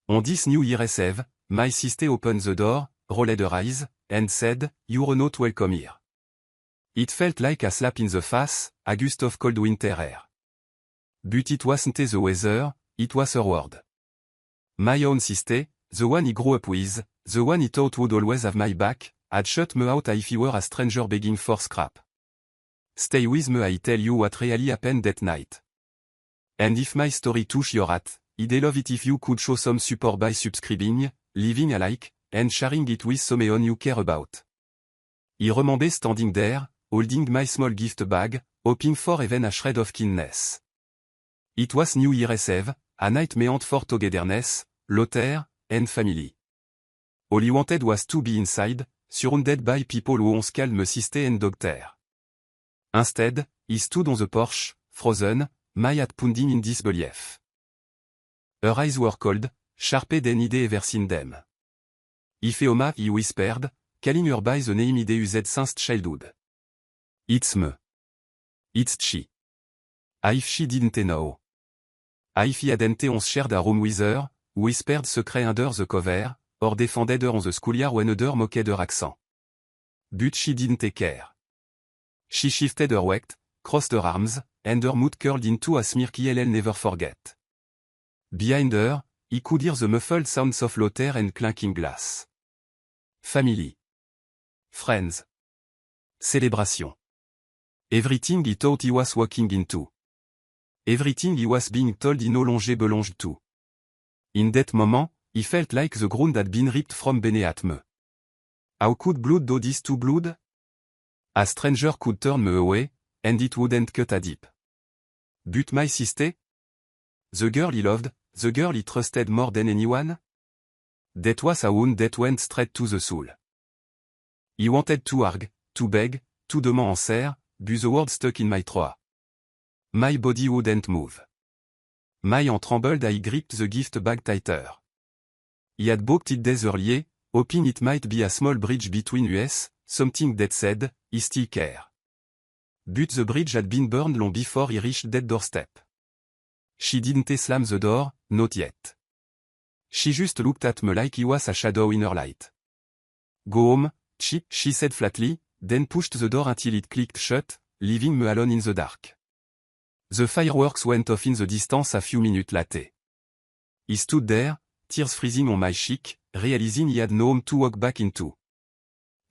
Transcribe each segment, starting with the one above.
On this New Year's Eve, my sister opened the door, rolled her eyes, and said, "You're not welcome here." It felt like a slap in the face, a gust of cold winter air. But it wasn't the weather, it was her word. My own sister, the one I grew up with, the one I thought would always have my back, had shut me out if I were a stranger begging for scrap. Stay with me, I tell you what really happened that night. And if my story touch your heart, I'd love it if you could show some support by subscribing, leaving a like, and sharing it with someone you care about. I remember standing there, holding my small gift bag, hoping for even a shred of kindness. It was New Year's Eve, a night meant for togetherness, laughter, and family. All I wanted was to be inside, surrounded by people who once called me sister and doctor. Instead, I stood on the porch, frozen, my heart pounding in disbelief. Her eyes were cold, sharper than I'd ever seen them. Ifeoma, he whispered, calling her by the name I'd used since childhood. It's me. It's she. If she didn't know. If he hadn't once shared a room with her, whispered secret under the cover, or defended her on the schoolyard when other mocked her accent. But she didn't care. She shifted her weight, crossed her arms, and her mouth curled into a smirk I'll never forget. Behind her, he could hear the muffled sounds of laughter and clanking glass. Family. Friends. Celebration. Everything he thought he was walking into. Everything he was being told he no longer belonged to. In that moment, he felt like the ground had been ripped from beneath me. How could blood do this to blood? A stranger could turn me away, and it wouldn't cut a deep. But my sister? The girl he loved, the girl he trusted more than anyone? That was a wound that went straight to the soul. He wanted to argue, to beg, to demand answer, but the words stuck in my throat. My body wouldn't move. My hand trembled. I gripped the gift bag tighter. He had booked it days earlier, hoping it might be a small bridge between us, something that said, "I still care." But the bridge had been burned long before he reached that doorstep. She didn't slam the door, not yet. She just looked at me like he was a shadow in her light. "Go home, Chi," she said flatly, then pushed the door until it clicked shut, leaving me alone in the dark. The fireworks went off in the distance a few minutes later. He stood there, tears freezing on my cheek, realizing he had no home to walk back into.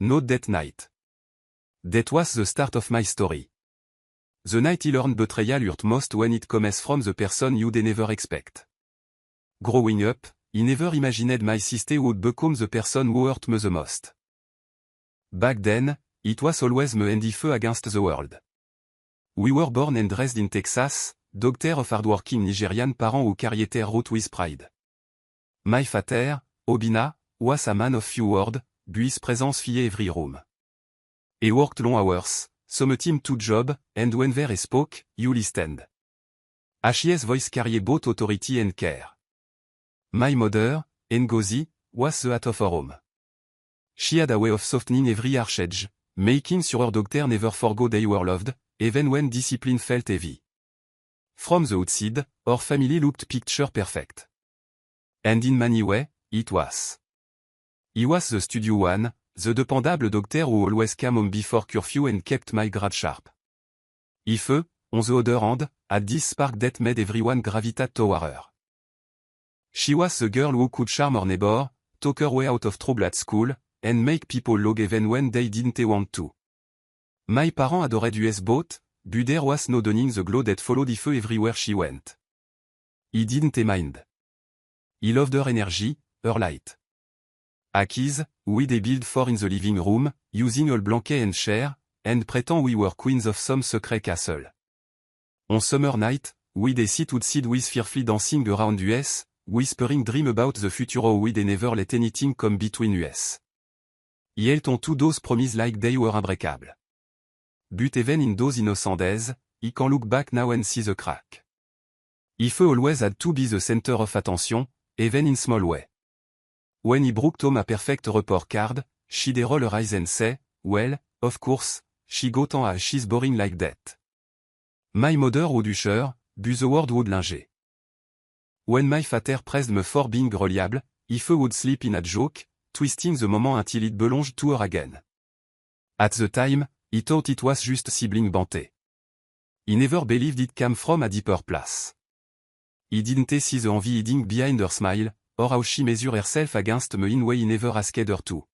Not that night. That was the start of my story. The night he learned betrayal hurt most when it comes from the person you'd never expect. Growing up, he never imagined my sister would become the person who hurt me the most. Back then, it was always me and Ife against the world. We were born and raised in Texas, daughter of hardworking Nigerian parents who carried their root with pride. My father, Obina, was a man of few words, but his presence filled every room. He worked long hours, sometimes 2 jobs, and whenever he spoke, you listened. His voice carried both authority and care. My mother, Ngozi, was the heart of her home. She had a way of softening every harsh edge, making sure her daughter never forgot they were loved, even when discipline felt heavy. From the outside, our family looked picture perfect. And in many ways, it was. He was the studio one, the dependable doctor who always came home before curfew and kept my grade sharp. Ife, on the other hand, had this spark that made everyone gravitate toward her. She was the girl who could charm her neighbor, talk her way out of trouble at school, and make people laugh even when they didn't want to. My parents adored us both, but there was no denying the glow that followed Ife everywhere she went. He didn't mind. He loved her energy, her light. A keys, we'd build for in the living room, using all blanket and chair, and pretend we were queens of some secret castle. On summer night, we'd sit outside with fearfully dancing around us, whispering dream about the future we'd never let anything come between us. He held on to those promises like they were unbreakable. But even in those innocent days, he can look back now and see the crack. Ife always had to be the center of attention, even in small way. When he brought home a perfect report card, she'd roll her eyes and say, "Well, of course, she got on as she's boring like that." My mother would usher, but the word would linger. when my father pressed me for being reliable, if I would sleep in a joke, twisting the moment until it belonged to her again. At the time, he thought it was just sibling banter. He never believed it came from a deeper place. He didn't see the envy hiding behind her smile, or how she measured herself against me in way he never asked her to.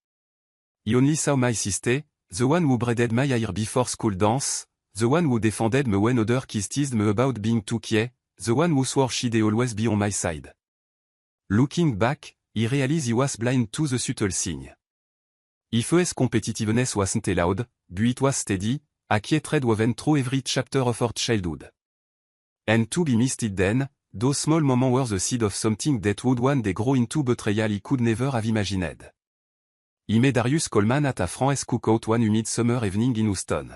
He only saw my sister, the one who braided my hair before school dance, the one who defended me when other kids teased me about being too coy, the one who swore she'd always be on my side. Looking back, he realized he was blind to the subtle thing. If his competitiveness wasn't loud, but it was steady, a quiet thread woven through every chapter of our childhood. And to be missed it then, those small moments were the seed of something that would one day grow into betrayal he could never have imagined. He met Darius Coleman at a Fran's cookout one humid summer evening in Houston.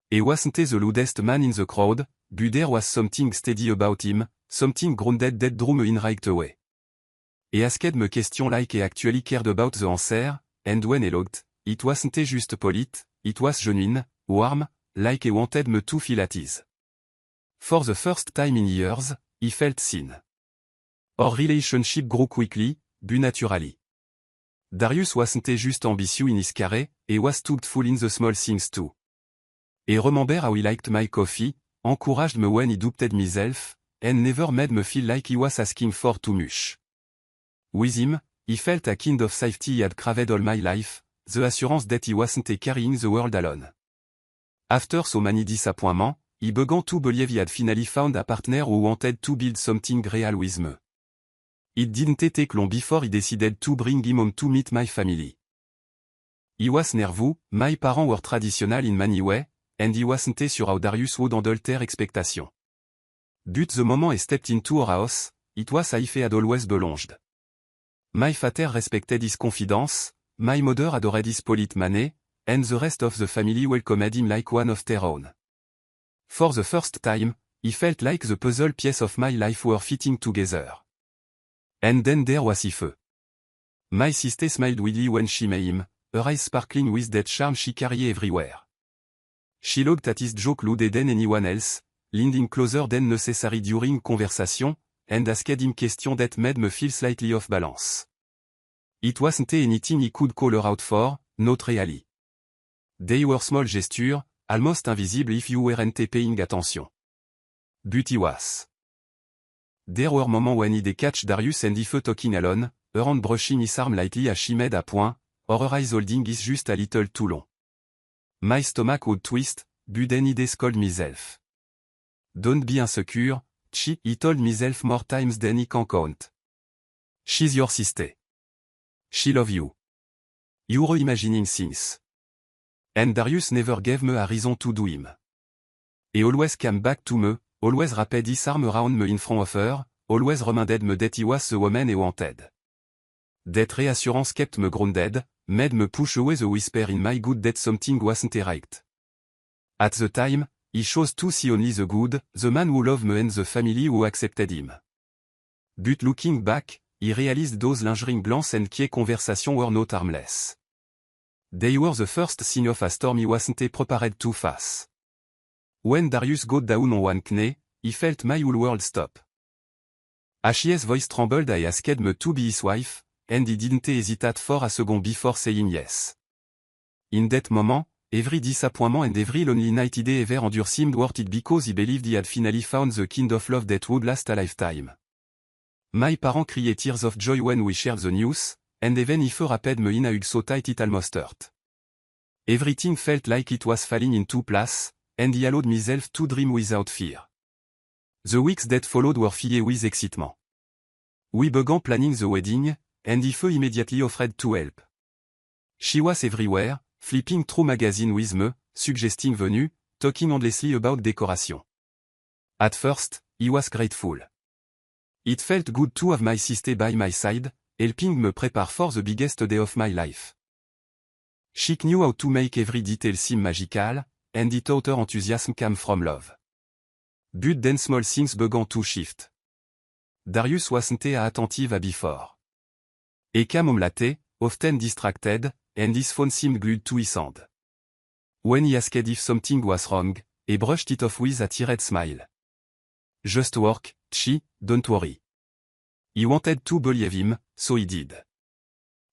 He wasn't the loudest man in the crowd, but there was something steady about him, something grounded that drew me in right away. He asked me questions like he actually cared about the answer, and when he looked, it wasn't just polite, it was genuine, warm, like he wanted me to feel at ease. For the first time in years, he felt seen. Our relationship grew quickly, but naturally. Darius wasn't just ambitious in his career, he was thoughtful in the small things too. He remembered how he liked my coffee, encouraged me when he doubted myself, and never made me feel like he was asking for too much. With him, he felt a kind of safety he had craved all my life, the assurance that he wasn't carrying the world alone. After so many disappointments, he began to believe he had finally found a partner who wanted to build something real with me. It didn't take long before he decided to bring him home to meet my family. He was nervous, my parents were traditional in many ways, and he wasn't sure how Darius would handle their expectations. But the moment he stepped into our house, it was as if he had always belonged. My father respected his confidence, my mother adored his polite manner, and the rest of the family welcomed him like one of their own. For the first time, he felt like the puzzle pieces of my life were fitting together. And then there was Ife. My sister smiled widely when she met him, her eyes sparkling with that charm she carried everywhere. She looked at his joke louder than anyone else, leaning closer than necessary during conversation, and asked him questions that made me feel slightly off balance. It wasn't anything he could call her out for, not really. They were small gestures, almost invisible if you weren't paying attention. But he was. There were moments when he'd catch Darius and Ife talking alone, her hand brushing his arm lightly as she made a point, or her eyes holding his just a little too long. My stomach would twist, but then I'd scold myself. Don't be insecure, he told myself more times than he can count. She's your sister. She loves you. You're imagining things. And Darius never gave me a reason to do him. He always came back to me, always wrapped his arm around me in front of her, always reminded me that he was the woman he wanted. That reassurance kept me grounded, made me push away the whisper in my gut that something wasn't right. At the time, he chose to see only the good, the man who loved me and the family who accepted him. But looking back, he realized those lingering glances and quiet conversations were not harmless. They were the first sign of a storm he wasn't prepared to face. When Darius got down on one knee, he felt my whole world stop. His voice trembled as he asked me to be his wife, and he didn't hesitate for a second before saying yes. In that moment, every disappointment and every lonely night he'd ever endured seemed worth it because he believed he had finally found the kind of love that would last a lifetime. My parents cried tears of joy when we shared the news, and even if wrapped me in a hug so tight it almost hurt. Everything felt like it was falling into place, and I allowed myself to dream without fear. The weeks that followed were filled with excitement. We began planning the wedding, and Ife immediately offered to help. She was everywhere, flipping through magazines with me, suggesting venues, talking endlessly about decoration. At first, he was grateful. It felt good to have my sister by my side, helping me prepare for the biggest day of my life. She knew how to make every detail seem magical, and it thought her enthusiasm came from love. But then small things began to shift. Darius wasn't as attentive as before. He came home late, often distracted, and his phone seemed glued to his hand. When he asked if something was wrong, he brushed it off with a tired smile. Just work, Chi, don't worry. He wanted to believe him, so he did.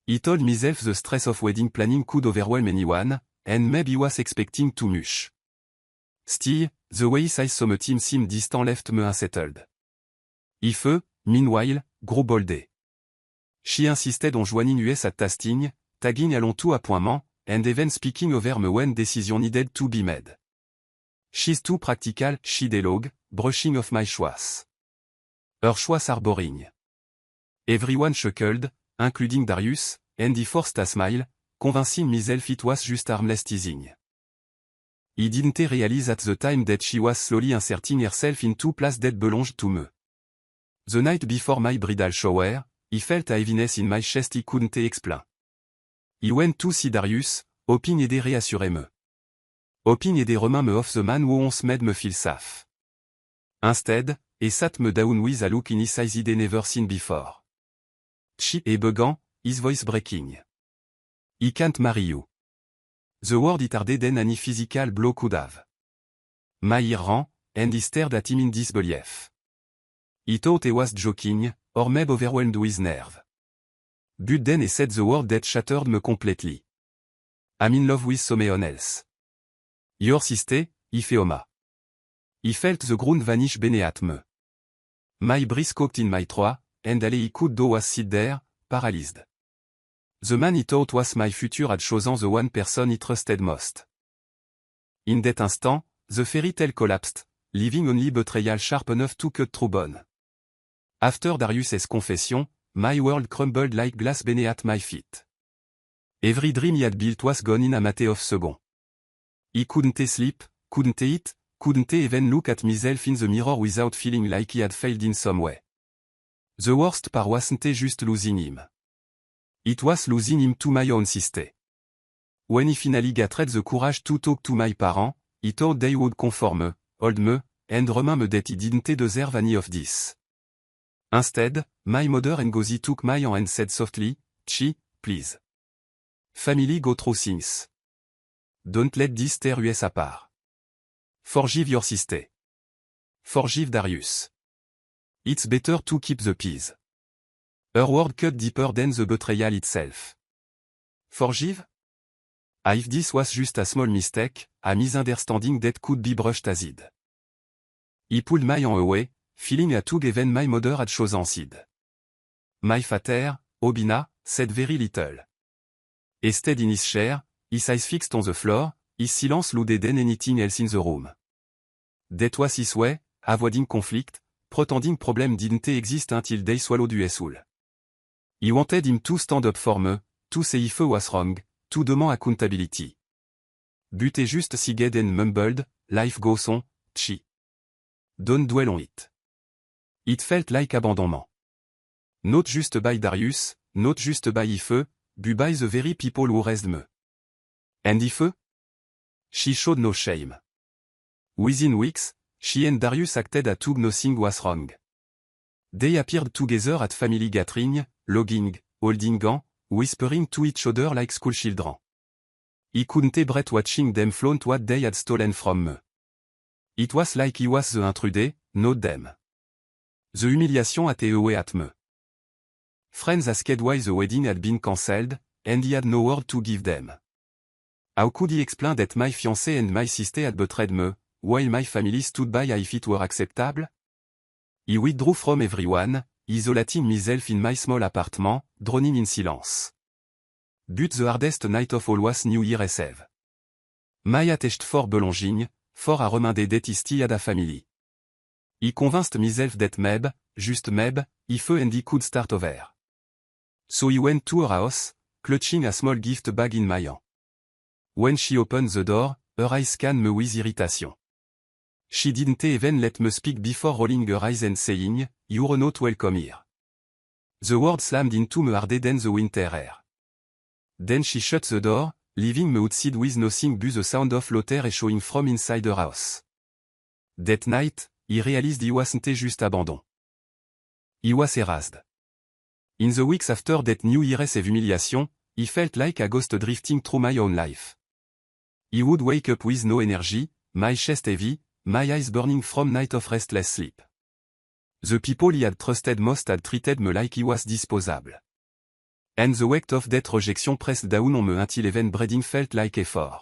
He told myself the stress of wedding planning could overwhelm anyone, and maybe he was expecting too much. Still, the way he saw some team seemed distant left me unsettled. If, meanwhile, grew bolder. She insisted on joining us at tasting, tagging along to appointment, and even speaking over me when decision needed to be made. She's too practical, she dialogue, brushing off my choice. Her choices are boring. Everyone chuckled, including Darius, and he forced a smile, convincing myself it was just harmless teasing. He didn't realize at the time that she was slowly inserting herself into place that belonged to me. The night before my bridal shower, he felt a heaviness in my chest he couldn't explain. He went to see Darius, hoping aider reassurer me. Hoping aider remind me of the man who once made me feel safe. Instead, he sat me down with a look in his eyes he'd never seen before. Chi est beggant, his voice breaking. He can't marry you. The word hit harder than any physical blow could have. My ear rang, and he stared at him in disbelief. He thought he was joking, or maybe overwhelmed with nerve. But then he said the word that shattered me completely. I'm in love with someone else. Your sister, Ifeoma. He felt the ground vanish beneath me. My breath caught in my throat, and all he could do was sit there, paralyzed. The man he thought was my future had chosen the one person he trusted most. In that instant, the fairy tale collapsed, leaving only betrayal sharp enough to cut through bone. After Darius's confession, my world crumbled like glass beneath my feet. Every dream he had built was gone in a matter of seconds. He couldn't sleep, couldn't eat, couldn't even look at himself in the mirror without feeling like he had failed in some way. The worst part wasn't just losing him. It was losing him to my own sister. When he finally gathered the courage to talk to my parents, he thought they would comfort me, hold me, and remind me that he didn't deserve any of this. Instead, my mother Ngozi took my hand and said softly, Chi, please. Family go through things. Don't let this tear us apart. Forgive your sister. Forgive Darius. It's better to keep the peace. Her word cut deeper than the betrayal itself. Forgive? If this was just a small mistake, a misunderstanding that could be brushed aside. He pulled my hand away, feeling a tug even my mother had chosen aside. My father, Obina, said very little. He stayed in his chair, his eyes fixed on the floor, his silence louder than anything else in the room. That was his way, avoiding conflict, pretending problem didn't exist until they swallowed us whole. He wanted him to stand up for me, to say if he was wrong, to demand accountability. But he just sighed and mumbled, life goes on, Chi. Don't dwell on it. It felt like abandonment. Not just by Darius, not just by Ife, but by the very people who raised me. And Ife? She showed no shame. Within weeks, she and Darius acted as though nothing was wrong. They appeared together at family gathering, logging, holding hands, whispering to each other like school children. He couldn't bear watching them flaunt what they had stolen from me. It was like he was the intruder, not them. The humiliation ate away at me. Friends asked why the wedding had been cancelled, and he had no word to give them. How could he explain that my fiancé and my sister had betrayed me, while my family stood by if it were acceptable? He withdrew from everyone, isolating himself in my small apartment, droning in silence. But the hardest night of all was New Year's Eve. My attached for belonging, for a reminder that he still had a family. He convinced himself that maybe, just maybe, Ife and he could start over. So he went to her house, clutching a small gift bag in my hand. When she opened the door, her eyes scanned me with irritation. She didn't even let me speak before rolling her eyes and saying, "You're not welcome here." The word slammed into me harder than the winter air. Then she shut the door, leaving me outside with nothing but the sound of laughter echoing from inside her house. That night, he realized he wasn't just abandoned. He was erased. In the weeks after that New Year's Eve humiliation, he felt like a ghost drifting through my own life. He would wake up with no energy, my chest heavy, my eyes burning from night of restless sleep. The people he had trusted most had treated me like he was disposable. And the weight of that rejection pressed down on me until even breathing felt like effort.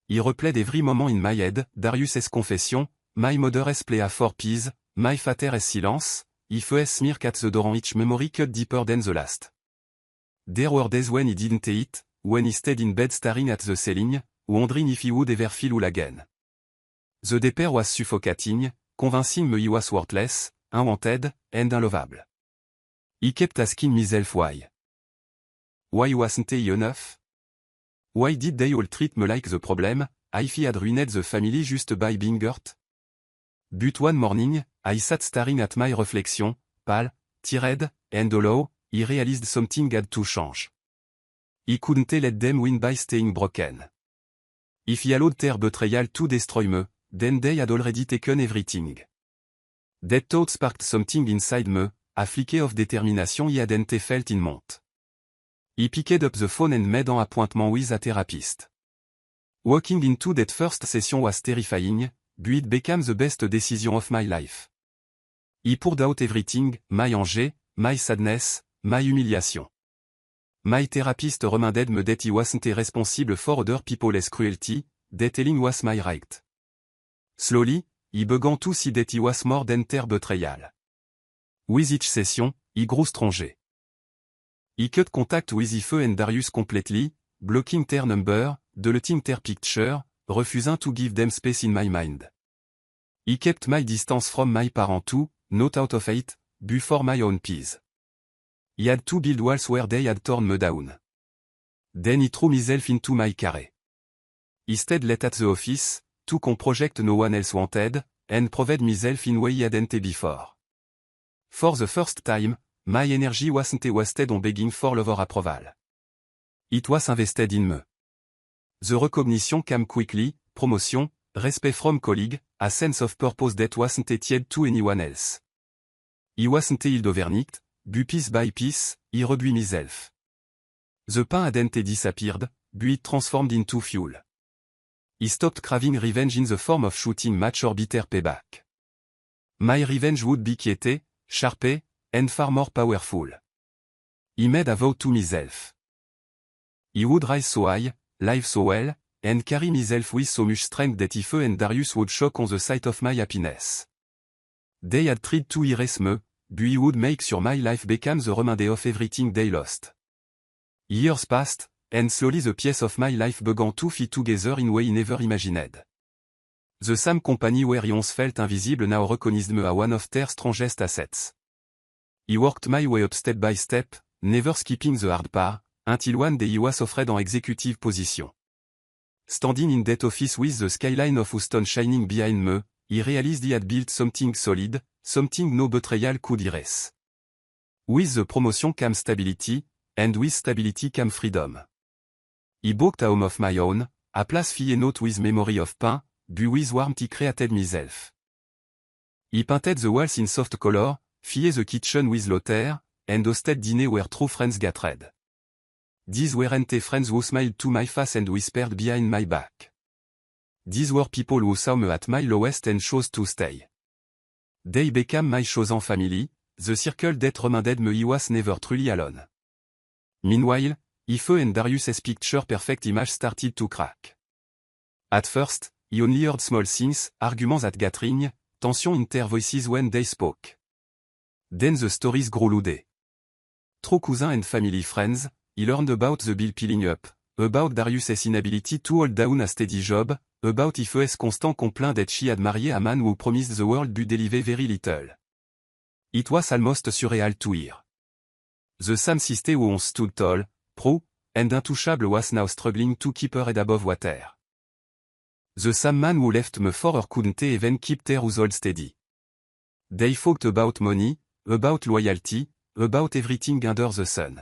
He replayed every moment in my head, Darius' confession, my mother's plea for peace, my father's silence, if a smirk at the door on each memory cut deeper than the last. There were days when he didn't eat, when he stayed in bed staring at the ceiling, wondering if he would ever feel well again. The despair was suffocating, convincing me he was worthless, unwanted, and unlovable. He kept asking himself why. Why wasn't he enough? Why did they all treat me like the problem, if he had ruined the family just by being hurt? But one morning, I sat staring at my reflection, pale, tired, and hollow, he realized something had to change. He couldn't let them win by staying broken. If he allowed their betrayal to destroy me, then they had already taken everything. That thought sparked something inside me, a flicker of determination he hadn't felt in months. He picked up the phone and made an appointment with a therapist. Walking into that first session was terrifying, but it became the best decision of my life. He poured out everything, my anger, my sadness, my humiliation. My therapist reminded me that he wasn't responsible for other people's cruelty, that healing was my right. Slowly, he began to see that he was more than their betrayal. With each session, he grew stronger. He cut contact with Ife and Darius completely, blocking their number, deleting their picture, refusing to give them space in my mind. He kept my distance from my parents too, not out of hate, but for my own peace. He had to build walls where they had torn me down. Then he threw himself into my career. He stayed late at the office, took on project no one else wanted, and proved himself in way he hadn't before. For the first time, my energy wasn't wasted on begging for love or approval. It was invested in me. The recognition came quickly, promotion, respect from colleagues, a sense of purpose that wasn't tied to anyone else. He wasn't healed overnight, but piece by piece, he rebuilt himself. The pain hadn't disappeared, but it transformed into fuel. He stopped craving revenge in the form of shooting match or bitter payback. My revenge would be quieter, sharper, and far more powerful. He made a vow to himself. He would rise so high, live so well, and carry himself with so much strength that Ife and Darius would shock on the sight of my happiness. They had tried to erase me, but he would make sure my life became the remainder of everything they lost. Years passed, and slowly the pieces of my life began to fit together in way he never imagined. The same company where he once felt invisible now recognized me as one of their strongest assets. He worked my way up step by step, never skipping the hard part, until one day he was offered an executive position. Standing in that office with the skyline of Houston shining behind me, he realized he had built something solid, something no betrayal could erase. With the promotion came stability, and with stability came freedom. He bought a home of my own, a place filled not with memory of pain, but with warmth he created himself. He painted the walls in soft color, filled the kitchen with laughter, and hosted dinner where true friends gathered. These weren't friends who smiled to my face and whispered behind my back. These were people who saw me at my lowest and chose to stay. They became my chosen family, the circle that reminded me he was never truly alone. Meanwhile, Ife and Darius' picture perfect image started to crack. At first, he only heard small things, arguments at gathering, tension in their voices when they spoke. Then the stories grew louder. Through cousins and family friends, he learned about the bill piling up, about Darius' inability to hold down a steady job, about Ife's constant complaint that she had married a man who promised the world but delivered very little. It was almost surreal to hear. The same sister who once stood tall, proud, and untouchable was now struggling to keep her head above water. The same man who left me for her couldn't even keep their household steady. They fought about money, about loyalty, about everything under the sun.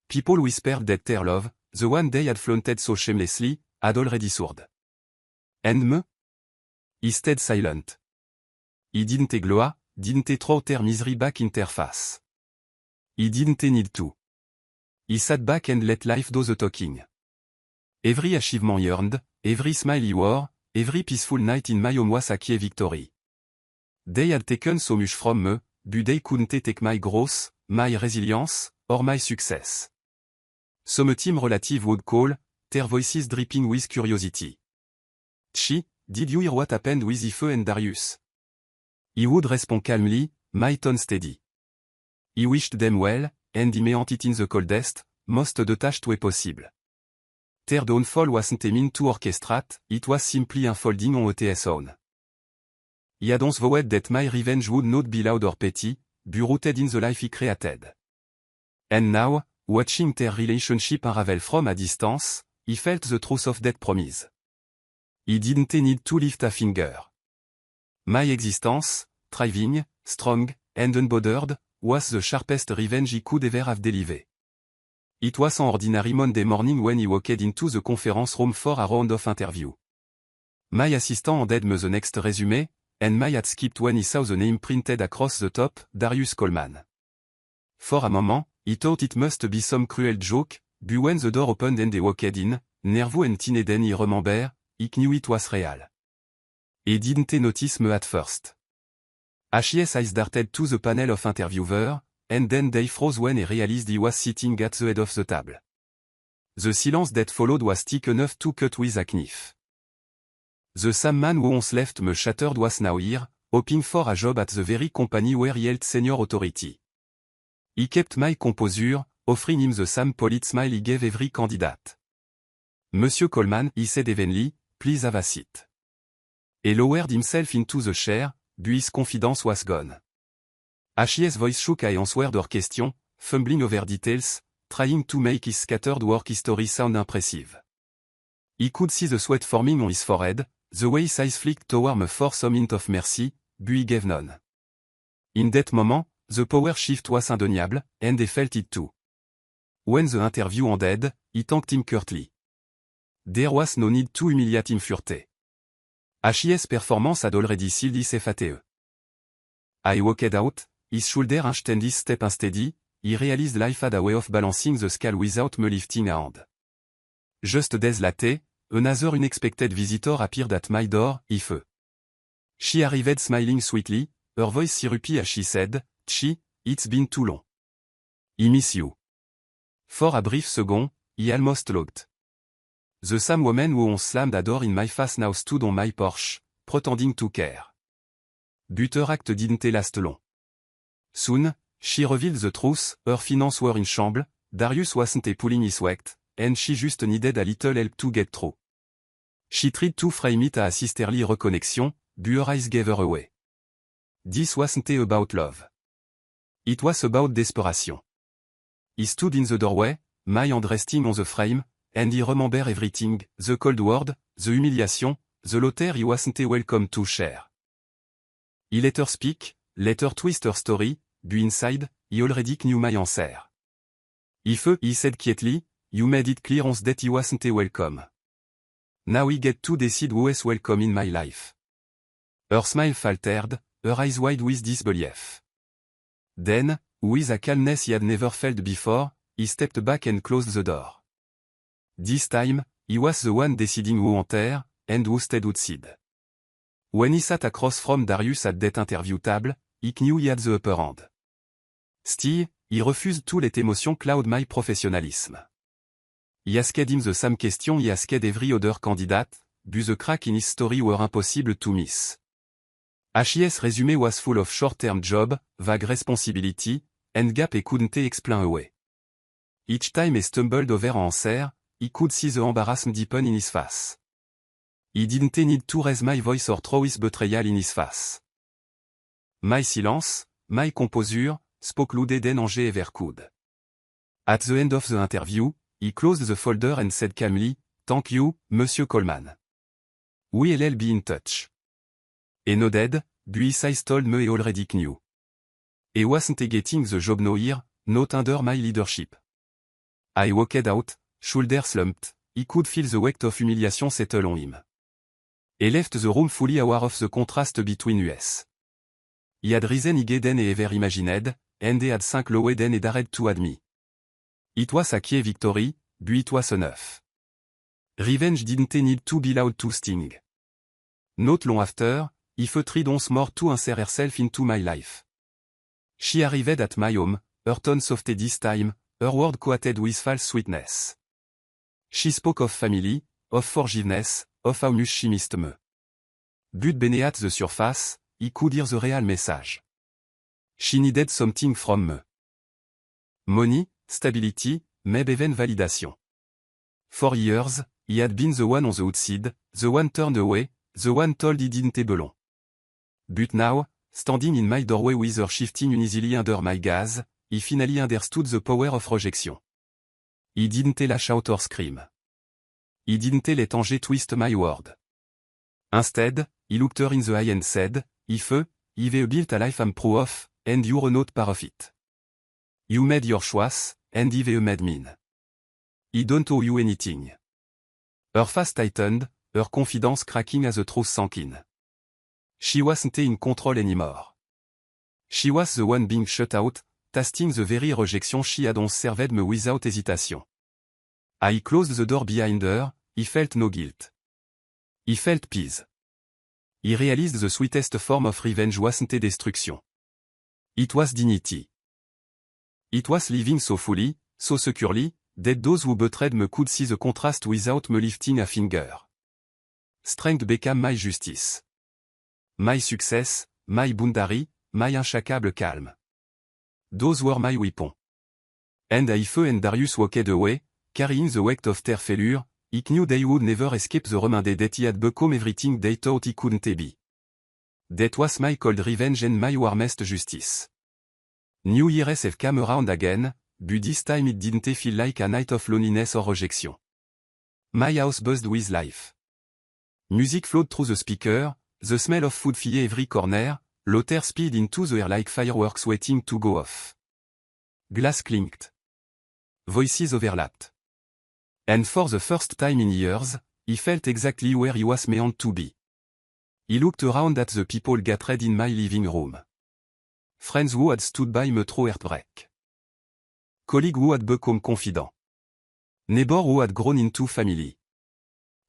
People whispered that their love, the one they had flaunted so shamelessly, had already soared. And me? He stayed silent. He didn't glow, didn't throw their misery back in their face. He didn't need to. He sat back and let life do the talking. Every achievement he earned, every smile he wore, every peaceful night in my home was a key victory. They had taken so much from me, but they couldn't take my growth, my resilience, or my success. Some team relative would call, their voices dripping with curiosity. Chi, did you hear what happened with Ife and Darius? He would respond calmly, my tone steady. He wished them well, and he meant it in the coldest, most detached way possible. Their downfall wasn't meant to orchestrate, it was simply unfolding on its own. He had once vowed that my revenge would not be loud or petty, but rooted in the life he created. And now, watching their relationship unravel from a distance, he felt the truth of that promise. He didn't need to lift a finger. My existence, thriving, strong, and unbothered, was the sharpest revenge he could ever have delivered. It was an ordinary Monday morning when he walked into the conference room for a round of interview. My assistant handed me the next resume, and my had skipped when he saw the name printed across the top, Darius Coleman. For a moment, he thought it must be some cruel joke, but when the door opened and he walked in, nervous and timid he remembered, he knew it was real. He didn't notice me at first. His eyes darted to the panel of interviewers, and then they froze when he realized he was sitting at the head of the table. The silence that followed was thick enough to cut with a knife. The same man who once left me shattered was now here, hoping for a job at the very company where he held senior authority. He kept my composure, offering him the same polite smile he gave every candidate. Monsieur Coleman, he said evenly, please have a seat. He lowered himself into the chair, but his confidence was gone. His voice shook as he answered her question, fumbling over details, trying to make his scattered work history sound impressive. He could see the sweat forming on his forehead, the way his eyes flicked toward me for some hint of mercy, but he gave none. In that moment, the power shift was undeniable, and they felt it too. When the interview ended, he thanked him curtly. There was no need to humiliate him further. His performance had already sealed his fate. I walked out, his shoulder hunched and his step unsteady, he realized life had a way of balancing the scale without me lifting a hand. Just days later, another unexpected visitor appeared at my door, Ife. She arrived smiling sweetly, her voice syrupy as she said, Chi, it's been too long. I miss you. For a brief second, he almost looked. The same woman who once slammed a door in my face now stood on my porch, pretending to care. But her act didn't last long. Soon, she revealed the truth, her finances were in shambles, Darius wasn't pulling his weight, and she just needed a little help to get through. She tried to frame it as a sisterly reconnection, but her eyes gave her away. This wasn't about love. It was about desperation. He stood in the doorway, my hand resting on the frame, and he remembered everything, the cold word, the humiliation, the letter he wasn't welcome to share. He let her speak, let her twist her story, but inside, he already knew my answer. Ife, he said quietly, you made it clear once that he wasn't welcome. Now we get to decide who is welcome in my life. Her smile faltered, her eyes wide with disbelief. Then, with a calmness he had never felt before, he stepped back and closed the door. This time, he was the one deciding who entered, and who stayed outside. When he sat across from Darius at that interview table, he knew he had the upper hand. Still, he refused to let emotion cloud my professionalism. He asked him the same question he asked every other candidate, but the cracks in his story were impossible to miss. His resume was full of short-term job, vague responsibility, and gap he couldn't explain away. Each time he stumbled over an answer, he could see the embarrassment deepen in his face. He didn't need to raise my voice or throw his betrayal in his face. My silence, my composure, spoke louder than Angers ever could. At the end of the interview, he closed the folder and said calmly, thank you, Monsieur Coleman. We'll be in touch. He nodded, but his eyes told me he already knew. He wasn't getting the job no here, not under my leadership. I walked out, shoulders slumped, he could feel the weight of humiliation settle on him. He left the room fully aware of the contrast between us. He had risen higher than he ever imagined, and he had sunk lower than he dared to admit. It was a key victory, but it was enough. Revenge didn't need to be loud to sting. Not long after, if a tried once more to insert herself into my life. She arrived at my home, her tone softened this time, her word coated with false sweetness. She spoke of family, of forgiveness, of how much she missed me. But beneath the surface, he could hear the real message. She needed something from me. Money, stability, maybe even validation. For years, he had been the one on the outside, the one turned away, the one told he didn't belong. But now, standing in my doorway with her shifting uneasily under my gaze, he finally understood the power of rejection. He didn't lash out or scream. He didn't let anger twist my word. Instead, he looked her in the eye and said, if you've built a life I'm proud of, and you're not part of it. You made your choice, and you've made mine. I don't owe you anything. Her face tightened, her confidence cracking as the truth sank in. She wasn't in control anymore. She was the one being shut out, tasting the very rejection she had once served me without hesitation. I closed the door behind her, he felt no guilt. He felt peace. He realized the sweetest form of revenge wasn't destruction. It was dignity. It was living so fully, so securely, that those who betrayed me could see the contrast without me lifting a finger. Strength became my justice. My success, my boundary, my unshakable calm. Those were my weapons. And Ife and Darius walked away, carrying the weight of their failure. He knew they would never escape the reminder that he had become everything they thought he couldn't be. That was my cold revenge and my warmest justice. New Year's have come around again, but this time it didn't feel like a night of loneliness or rejection. My house buzzed with life. Music flowed through the speaker, the smell of food filled every corner, laughter spilled into the air like fireworks waiting to go off. Glass clinked. Voices overlapped. And for the first time in years, he felt exactly where he was meant to be. He looked around at the people gathered in my living room. Friends who had stood by me through heartbreak. Colleagues who had become confidant. Neighbors who had grown into family.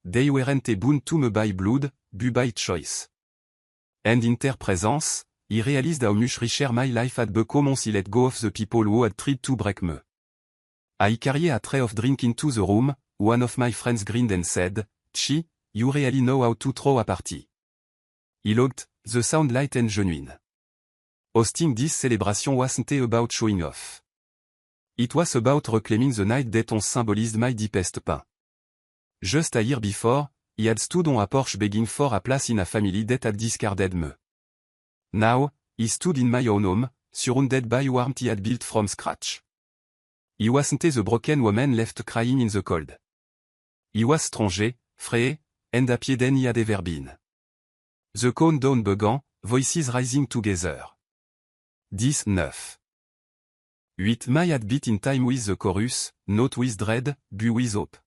They weren't bound to me by blood, but by choice. And in their presence, he realized how much richer my life had become once he let go of the people who had tried to break me. I carried a tray of drink into the room, one of my friends grinned and said, "Chi, you really know how to throw a party." He looked, the sound light and genuine. Hosting this celebration wasn't about showing off. It was about reclaiming the night that once symbolized my deepest pain. Just a year before, he had stood on a porch begging for a place in a family that had discarded me. Now, he stood in my own home, surrounded by warmth he had built from scratch. He wasn't the broken woman left crying in the cold. He was stronger, free, and happier than he had ever been. The countdown began, voices rising together. 10, 9. 8. My had beat in time with the chorus, not with dread, but with hope.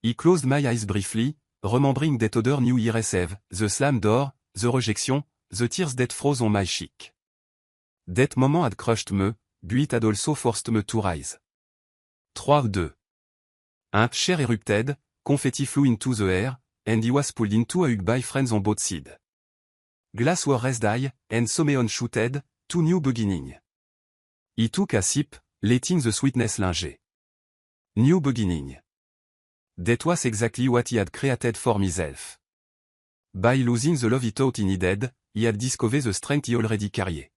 He closed my eyes briefly, remembering that other New Year's Eve, the slam door, the rejection, the tears that froze on my cheek. That moment had crushed me, but it had also forced me to rise. 3, 2. Un chair erupted, confetti flew into the air, and he was pulled into a hug by friends on both sides. Glass were raised high, and Someone shouted, "To new beginning." He took a sip, letting the sweetness linger. New beginning. That was exactly what he had created for himself. By losing the love he thought he needed, he had discovered the strength he already carried.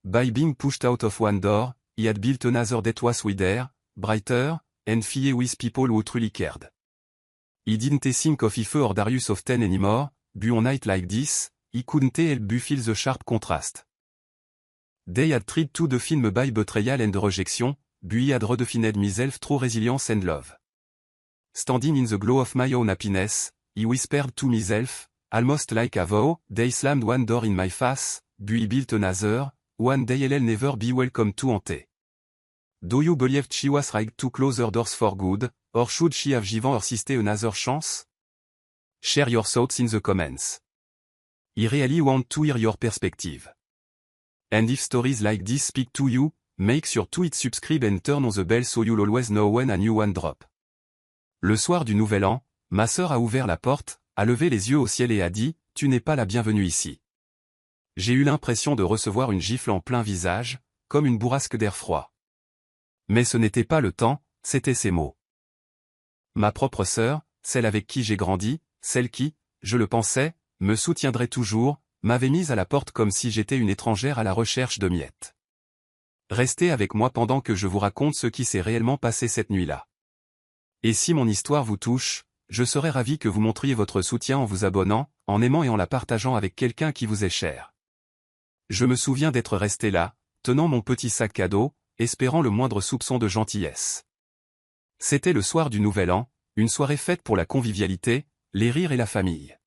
By being pushed out of one door, he had built another that was wider, brighter, and filled with people who truly cared. He didn't think of Ife or Darius often anymore, but on night like this, he couldn't help but feel the sharp contrast. They had tried to define me by betrayal and rejection, but he had redefined himself through resilience and love. Standing in the glow of my own happiness, he whispered to himself, almost like a vow, "They slammed one door in my face, but he built another, one day I'll never be welcome to enter." Do you believe she was right to close her doors for good, or should she have given her sister another chance? Share your thoughts in the comments. I really want to hear your perspective. And if stories like this speak to you, make sure to hit subscribe and turn on the bell so you'll always know when a new one drop. Le soir du Nouvel An, ma sœur a ouvert la porte, a levé les yeux au ciel et a dit, tu n'es pas la bienvenue ici. J'ai eu l'impression de recevoir une gifle en plein visage, comme une bourrasque d'air froid. Mais ce n'était pas le temps, c'étaient ces mots. Ma propre sœur, celle avec qui j'ai grandi, celle qui, je le pensais, me soutiendrait toujours, m'avait mise à la porte comme si j'étais une étrangère à la recherche de miettes. Restez avec moi pendant que je vous raconte ce qui s'est réellement passé cette nuit-là. Et si mon histoire vous touche, je serais ravi que vous montriez votre soutien en vous abonnant, en aimant et en la partageant avec quelqu'un qui vous est cher. Je me souviens d'être resté là, tenant mon petit sac cadeau, espérant le moindre soupçon de gentillesse. C'était le soir du Nouvel An, une soirée faite pour la convivialité, les rires et la famille.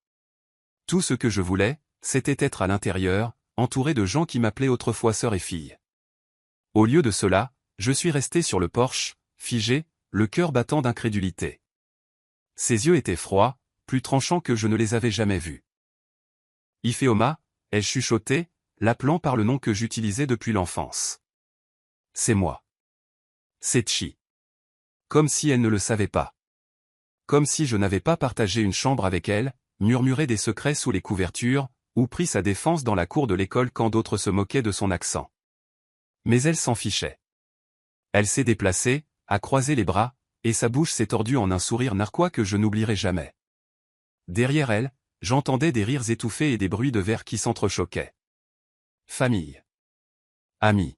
Tout ce que je voulais, c'était être à l'intérieur, entouré de gens qui m'appelaient autrefois sœur et fille. Au lieu de cela, je suis resté sur le porche, figé, le cœur battant d'incrédulité. Ses yeux étaient froids, plus tranchants que je ne les avais jamais vus. Ifeoma, ai-je chuchoté, l'appelant par le nom que j'utilisais depuis l'enfance. C'est moi. C'est Chi. Comme si elle ne le savait pas. Comme si je n'avais pas partagé une chambre avec elle, murmuré des secrets sous les couvertures, ou pris sa défense dans la cour de l'école quand d'autres se moquaient de son accent. Mais elle s'en fichait. Elle s'est déplacée, a croisé les bras, et sa bouche s'est tordue en un sourire narquois que je n'oublierai jamais. Derrière elle, j'entendais des rires étouffés et des bruits de verre qui s'entrechoquaient. Famille. Amis.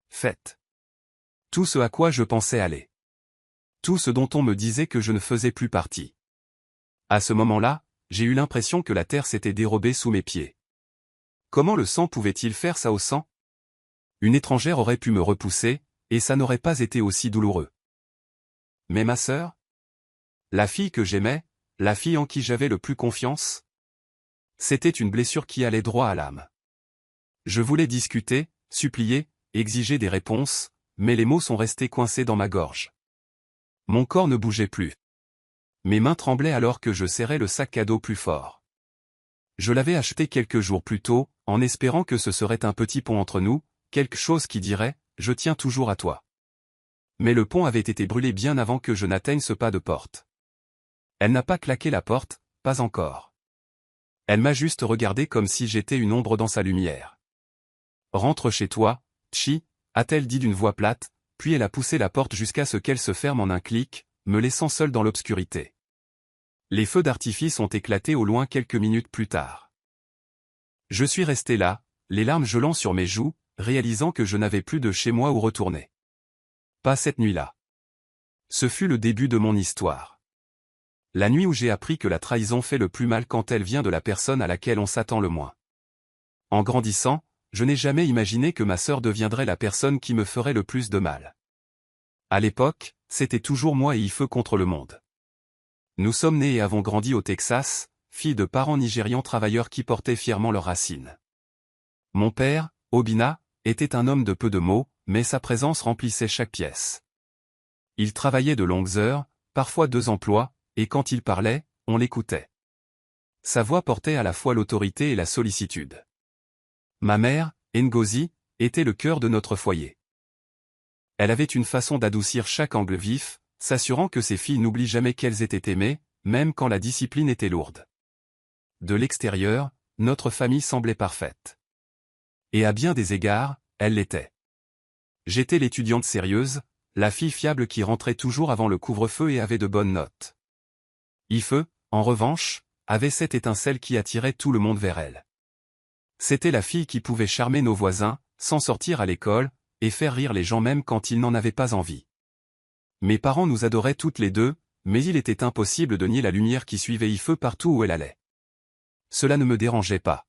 Fête. Tout ce à quoi je pensais aller. Tout ce dont on me disait que je ne faisais plus partie. À ce moment-là, j'ai eu l'impression que la terre s'était dérobée sous mes pieds. Comment le sang pouvait-il faire ça au sang? Une étrangère aurait pu me repousser, et ça n'aurait pas été aussi douloureux. Mais ma sœur? La fille que j'aimais, la fille en qui j'avais le plus confiance? C'était une blessure qui allait droit à l'âme. Je voulais discuter, supplier, exiger des réponses, mais les mots sont restés coincés dans ma gorge. Mon corps ne bougeait plus. Mes mains tremblaient alors que je serrais le sac cadeau plus fort. Je l'avais acheté quelques jours plus tôt, en espérant que ce serait un petit pont entre nous, quelque chose qui dirait « Je tiens toujours à toi ». Mais le pont avait été brûlé bien avant que je n'atteigne ce pas de porte. Elle n'a pas claqué la porte, pas encore. Elle m'a juste regardé comme si j'étais une ombre dans sa lumière. « Rentre chez toi, Chi », a-t-elle dit d'une voix plate, puis elle a poussé la porte jusqu'à ce qu'elle se ferme en un clic, me laissant seul dans l'obscurité. Les feux d'artifice ont éclaté au loin quelques minutes plus tard. Je suis resté là, les larmes gelant sur mes joues, réalisant que je n'avais plus de chez moi où retourner. Pas cette nuit-là. Ce fut le début de mon histoire. La nuit où j'ai appris que la trahison fait le plus mal quand elle vient de la personne à laquelle on s'attend le moins. En grandissant, je n'ai jamais imaginé que ma sœur deviendrait la personne qui me ferait le plus de mal. À l'époque, c'était toujours moi et Ife contre le monde. Nous sommes nés et avons grandi au Texas, filles de parents nigérians travailleurs qui portaient fièrement leurs racines. Mon père, Obina, était un homme de peu de mots, mais sa présence remplissait chaque pièce. Il travaillait de longues heures, parfois 2 emplois, et quand il parlait, on l'écoutait. Sa voix portait à la fois l'autorité et la sollicitude. Ma mère, Ngozi, était le cœur de notre foyer. Elle avait une façon d'adoucir chaque angle vif, s'assurant que ses filles n'oublient jamais qu'elles étaient aimées, même quand la discipline était lourde. De l'extérieur, notre famille semblait parfaite. Et à bien des égards, elle l'était. J'étais l'étudiante sérieuse, la fille fiable qui rentrait toujours avant le couvre-feu et avait de bonnes notes. Ife, en revanche, avait cette étincelle qui attirait tout le monde vers elle. C'était la fille qui pouvait charmer nos voisins, s'en sortir à l'école, et faire rire les gens même quand ils n'en avaient pas envie. Mes parents nous adoraient toutes les deux, mais il était impossible de nier la lumière qui suivait Ife partout où elle allait. Cela ne me dérangeait pas.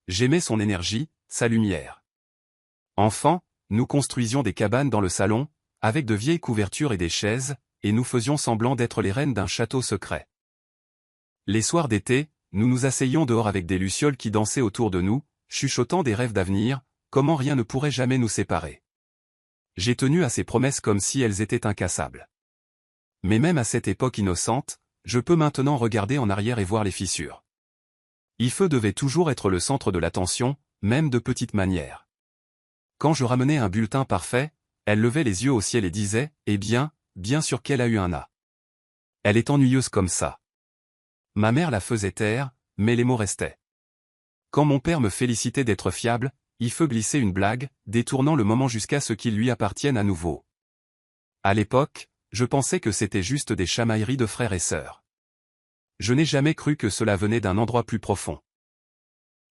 J'aimais son énergie, sa lumière. Enfant, nous construisions des cabanes dans le salon, avec de vieilles couvertures et des chaises, et nous faisions semblant d'être les reines d'un château secret. Les soirs d'été, nous nous asseyions dehors avec des lucioles qui dansaient autour de nous, chuchotant des rêves d'avenir, comment rien ne pourrait jamais nous séparer. J'ai tenu à ces promesses comme si elles étaient incassables. Mais même à cette époque innocente, je peux maintenant regarder en arrière et voir les fissures. Ife devait toujours être le centre de l'attention, même de petites manières. Quand je ramenais un bulletin parfait, elle levait les yeux au ciel et disait « Eh bien, bien sûr qu'elle a eu un A. Elle est ennuyeuse comme ça. » Ma mère la faisait taire, mais les mots restaient. Quand mon père me félicitait d'être fiable, Ife glissait une blague, détournant le moment jusqu'à ce qu'il lui appartienne à nouveau. À l'époque, je pensais que c'était juste des chamailleries de frères et sœurs. Je n'ai jamais cru que cela venait d'un endroit plus profond.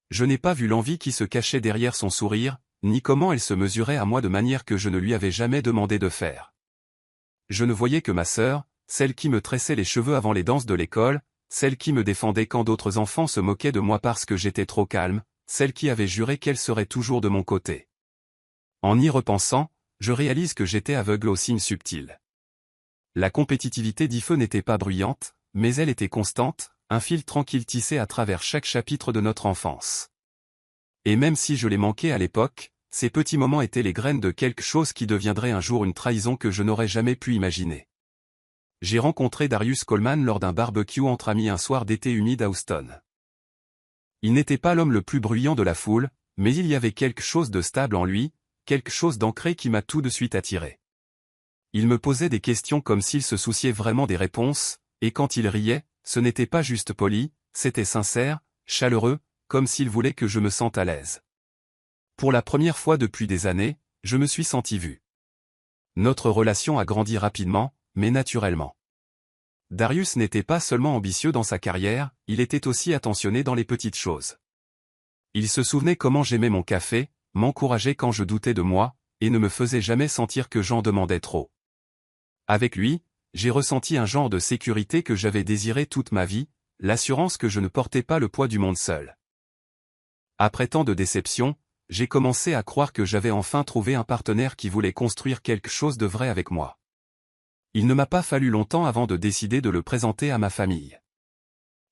Je n'ai pas vu l'envie qui se cachait derrière son sourire, ni comment elle se mesurait à moi de manière que je ne lui avais jamais demandé de faire. Je ne voyais que ma sœur, celle qui me tressait les cheveux avant les danses de l'école, celle qui me défendait quand d'autres enfants se moquaient de moi parce que j'étais trop calme, celle qui avait juré qu'elle serait toujours de mon côté. En y repensant, je réalise que j'étais aveugle aux signes subtils. La compétitivité d'Ife n'était pas bruyante, mais elle était constante, un fil tranquille tissé à travers chaque chapitre de notre enfance. Et même si je les manquais à l'époque, ces petits moments étaient les graines de quelque chose qui deviendrait un jour une trahison que je n'aurais jamais pu imaginer. J'ai rencontré Darius Coleman lors d'un barbecue entre amis un soir d'été humide à Houston. Il n'était pas l'homme le plus bruyant de la foule, mais il y avait quelque chose de stable en lui, quelque chose d'ancré qui m'a tout de suite attiré. Il me posait des questions comme s'il se souciait vraiment des réponses, et quand il riait, ce n'était pas juste poli, c'était sincère, chaleureux, comme s'il voulait que je me sente à l'aise. Pour la première fois depuis des années, je me suis senti vu. Notre relation a grandi rapidement, mais naturellement. Darius n'était pas seulement ambitieux dans sa carrière, il était aussi attentionné dans les petites choses. Il se souvenait comment j'aimais mon café, m'encourageait quand je doutais de moi, et ne me faisait jamais sentir que j'en demandais trop. Avec lui, j'ai ressenti un genre de sécurité que j'avais désiré toute ma vie, l'assurance que je ne portais pas le poids du monde seul. Après tant de déceptions, j'ai commencé à croire que j'avais enfin trouvé un partenaire qui voulait construire quelque chose de vrai avec moi. Il ne m'a pas fallu longtemps avant de décider de le présenter à ma famille.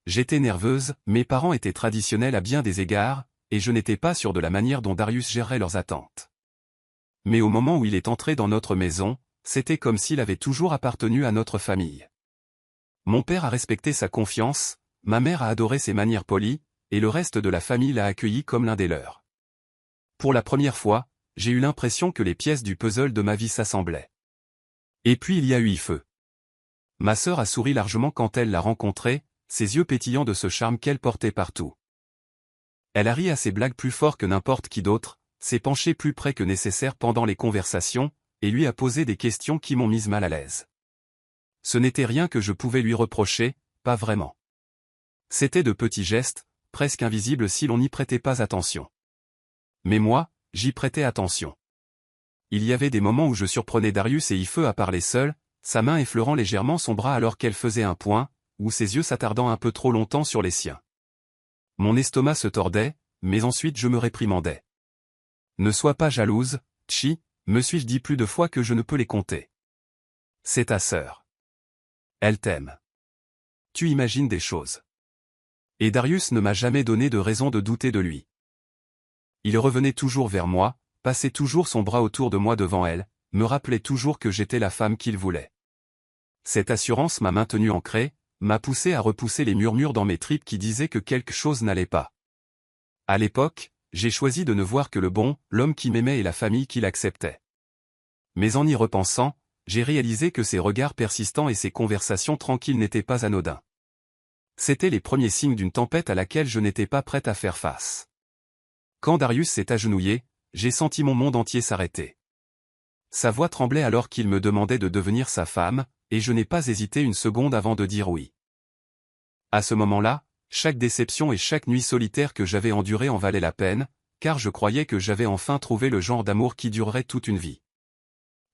J'étais nerveuse, mes parents étaient traditionnels à bien des égards, et je n'étais pas sûr de la manière dont Darius gérerait leurs attentes. Mais au moment où il est entré dans notre maison, c'était comme s'il avait toujours appartenu à notre famille. Mon père a respecté sa confiance, ma mère a adoré ses manières polies, et le reste de la famille l'a accueilli comme l'un des leurs. Pour la première fois, j'ai eu l'impression que les pièces du puzzle de ma vie s'assemblaient. Et puis il y a eu Ife. Ma sœur a souri largement quand elle l'a rencontré, ses yeux pétillants de ce charme qu'elle portait partout. Elle a ri à ses blagues plus fort que n'importe qui d'autre, s'est penchée plus près que nécessaire pendant les conversations, et lui a posé des questions qui m'ont mise mal à l'aise. Ce n'était rien que je pouvais lui reprocher, pas vraiment. C'était de petits gestes, presque invisibles si l'on n'y prêtait pas attention. Mais moi, j'y prêtais attention. Il y avait des moments où je surprenais Darius et Ife à parler seul, sa main effleurant légèrement son bras alors qu'elle faisait un point, ou ses yeux s'attardant un peu trop longtemps sur les siens. Mon estomac se tordait, mais ensuite je me réprimandais. Ne sois pas jalouse, Tchi, me suis-je dit plus de fois que je ne peux les compter. C'est ta sœur. Elle t'aime. Tu imagines des choses. Et Darius ne m'a jamais donné de raison de douter de lui. Il revenait toujours vers moi, passait toujours son bras autour de moi devant elle, me rappelait toujours que j'étais la femme qu'il voulait. Cette assurance m'a maintenu ancré, m'a poussé à repousser les murmures dans mes tripes qui disaient que quelque chose n'allait pas. À l'époque, j'ai choisi de ne voir que le bon, l'homme qui m'aimait et la famille qui l'acceptait. Mais en y repensant, j'ai réalisé que ses regards persistants et ses conversations tranquilles n'étaient pas anodins. C'étaient les premiers signes d'une tempête à laquelle je n'étais pas prête à faire face. Quand Darius s'est agenouillé, j'ai senti mon monde entier s'arrêter. Sa voix tremblait alors qu'il me demandait de devenir sa femme, et je n'ai pas hésité une seconde avant de dire oui. À ce moment-là, chaque déception et chaque nuit solitaire que j'avais endurée en valait la peine, car je croyais que j'avais enfin trouvé le genre d'amour qui durerait toute une vie.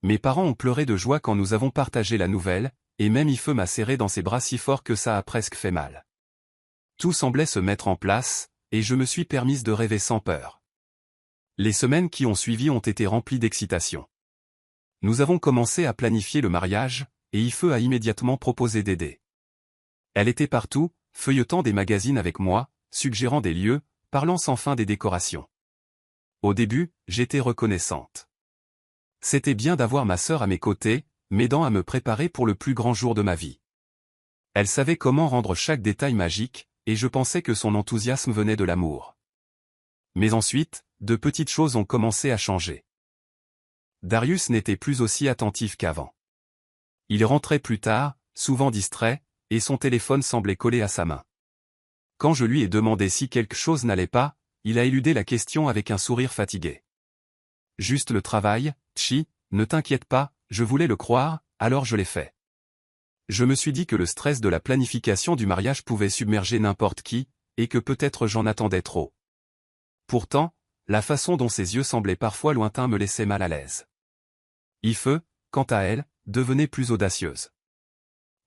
Mes parents ont pleuré de joie quand nous avons partagé la nouvelle, et même Ife m'a serré dans ses bras si fort que ça a presque fait mal. Tout semblait se mettre en place, et je me suis permise de rêver sans peur. Les semaines qui ont suivi ont été remplies d'excitation. Nous avons commencé à planifier le mariage, et Ife a immédiatement proposé d'aider. Elle était partout, feuilletant des magazines avec moi, suggérant des lieux, parlant sans fin des décorations. Au début, j'étais reconnaissante. C'était bien d'avoir ma sœur à mes côtés, m'aidant à me préparer pour le plus grand jour de ma vie. Elle savait comment rendre chaque détail magique, et je pensais que son enthousiasme venait de l'amour. Mais ensuite, de petites choses ont commencé à changer. Darius n'était plus aussi attentif qu'avant. Il rentrait plus tard, souvent distrait, et son téléphone semblait collé à sa main. Quand je lui ai demandé si quelque chose n'allait pas, il a éludé la question avec un sourire fatigué. Juste le travail, Chi, ne t'inquiète pas, je voulais le croire, alors je l'ai fait. Je me suis dit que le stress de la planification du mariage pouvait submerger n'importe qui, et que peut-être j'en attendais trop. Pourtant, la façon dont ses yeux semblaient parfois lointains me laissait mal à l'aise. Ife, quant à elle, devenait plus audacieuse.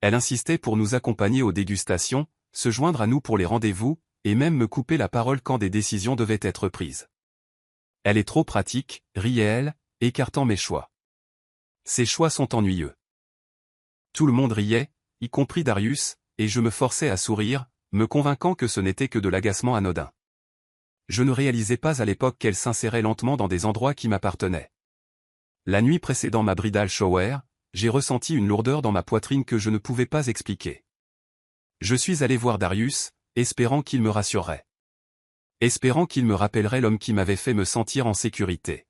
Elle insistait pour nous accompagner aux dégustations, se joindre à nous pour les rendez-vous, et même me couper la parole quand des décisions devaient être prises. Elle est trop pratique, riait-elle, écartant mes choix. Ses choix sont ennuyeux. Tout le monde riait, y compris Darius, et je me forçais à sourire, me convainquant que ce n'était que de l'agacement anodin. Je ne réalisais pas à l'époque qu'elle s'insérait lentement dans des endroits qui m'appartenaient. La nuit précédant ma bridal shower, j'ai ressenti une lourdeur dans ma poitrine que je ne pouvais pas expliquer. Je suis allé voir Darius, espérant qu'il me rassurerait. Espérant qu'il me rappellerait l'homme qui m'avait fait me sentir en sécurité.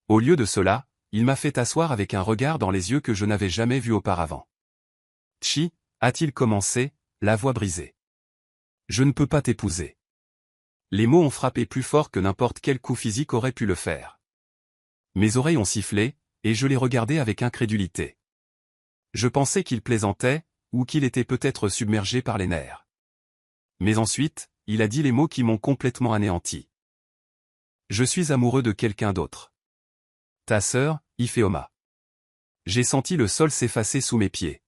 Au lieu de cela, il m'a fait asseoir avec un regard dans les yeux que je n'avais jamais vu auparavant. Chi, a-t-il commencé, la voix brisée. Je ne peux pas t'épouser. Les mots ont frappé plus fort que n'importe quel coup physique aurait pu le faire. Mes oreilles ont sifflé, et je l'ai regardé avec incrédulité. Je pensais qu'il plaisantait, ou qu'il était peut-être submergé par les nerfs. Mais ensuite, il a dit les mots qui m'ont complètement anéanti. Je suis amoureux de quelqu'un d'autre. Ta sœur, Ifeoma. J'ai senti le sol s'effacer sous mes pieds.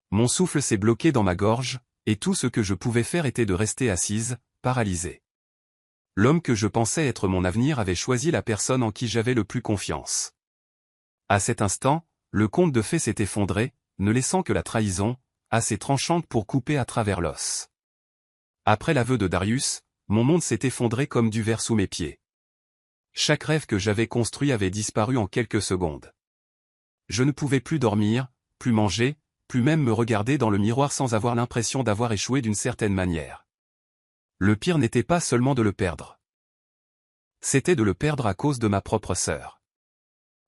Mon souffle s'est bloqué dans ma gorge, et tout ce que je pouvais faire était de rester assise, paralysée. L'homme que je pensais être mon avenir avait choisi la personne en qui j'avais le plus confiance. À cet instant, le conte de fées s'est effondré, ne laissant que la trahison, assez tranchante pour couper à travers l'os. Après l'aveu de Darius, mon monde s'est effondré comme du verre sous mes pieds. Chaque rêve que j'avais construit avait disparu en quelques secondes. Je ne pouvais plus dormir, plus manger, plus même me regarder dans le miroir sans avoir l'impression d'avoir échoué d'une certaine manière. Le pire n'était pas seulement de le perdre. C'était de le perdre à cause de ma propre sœur.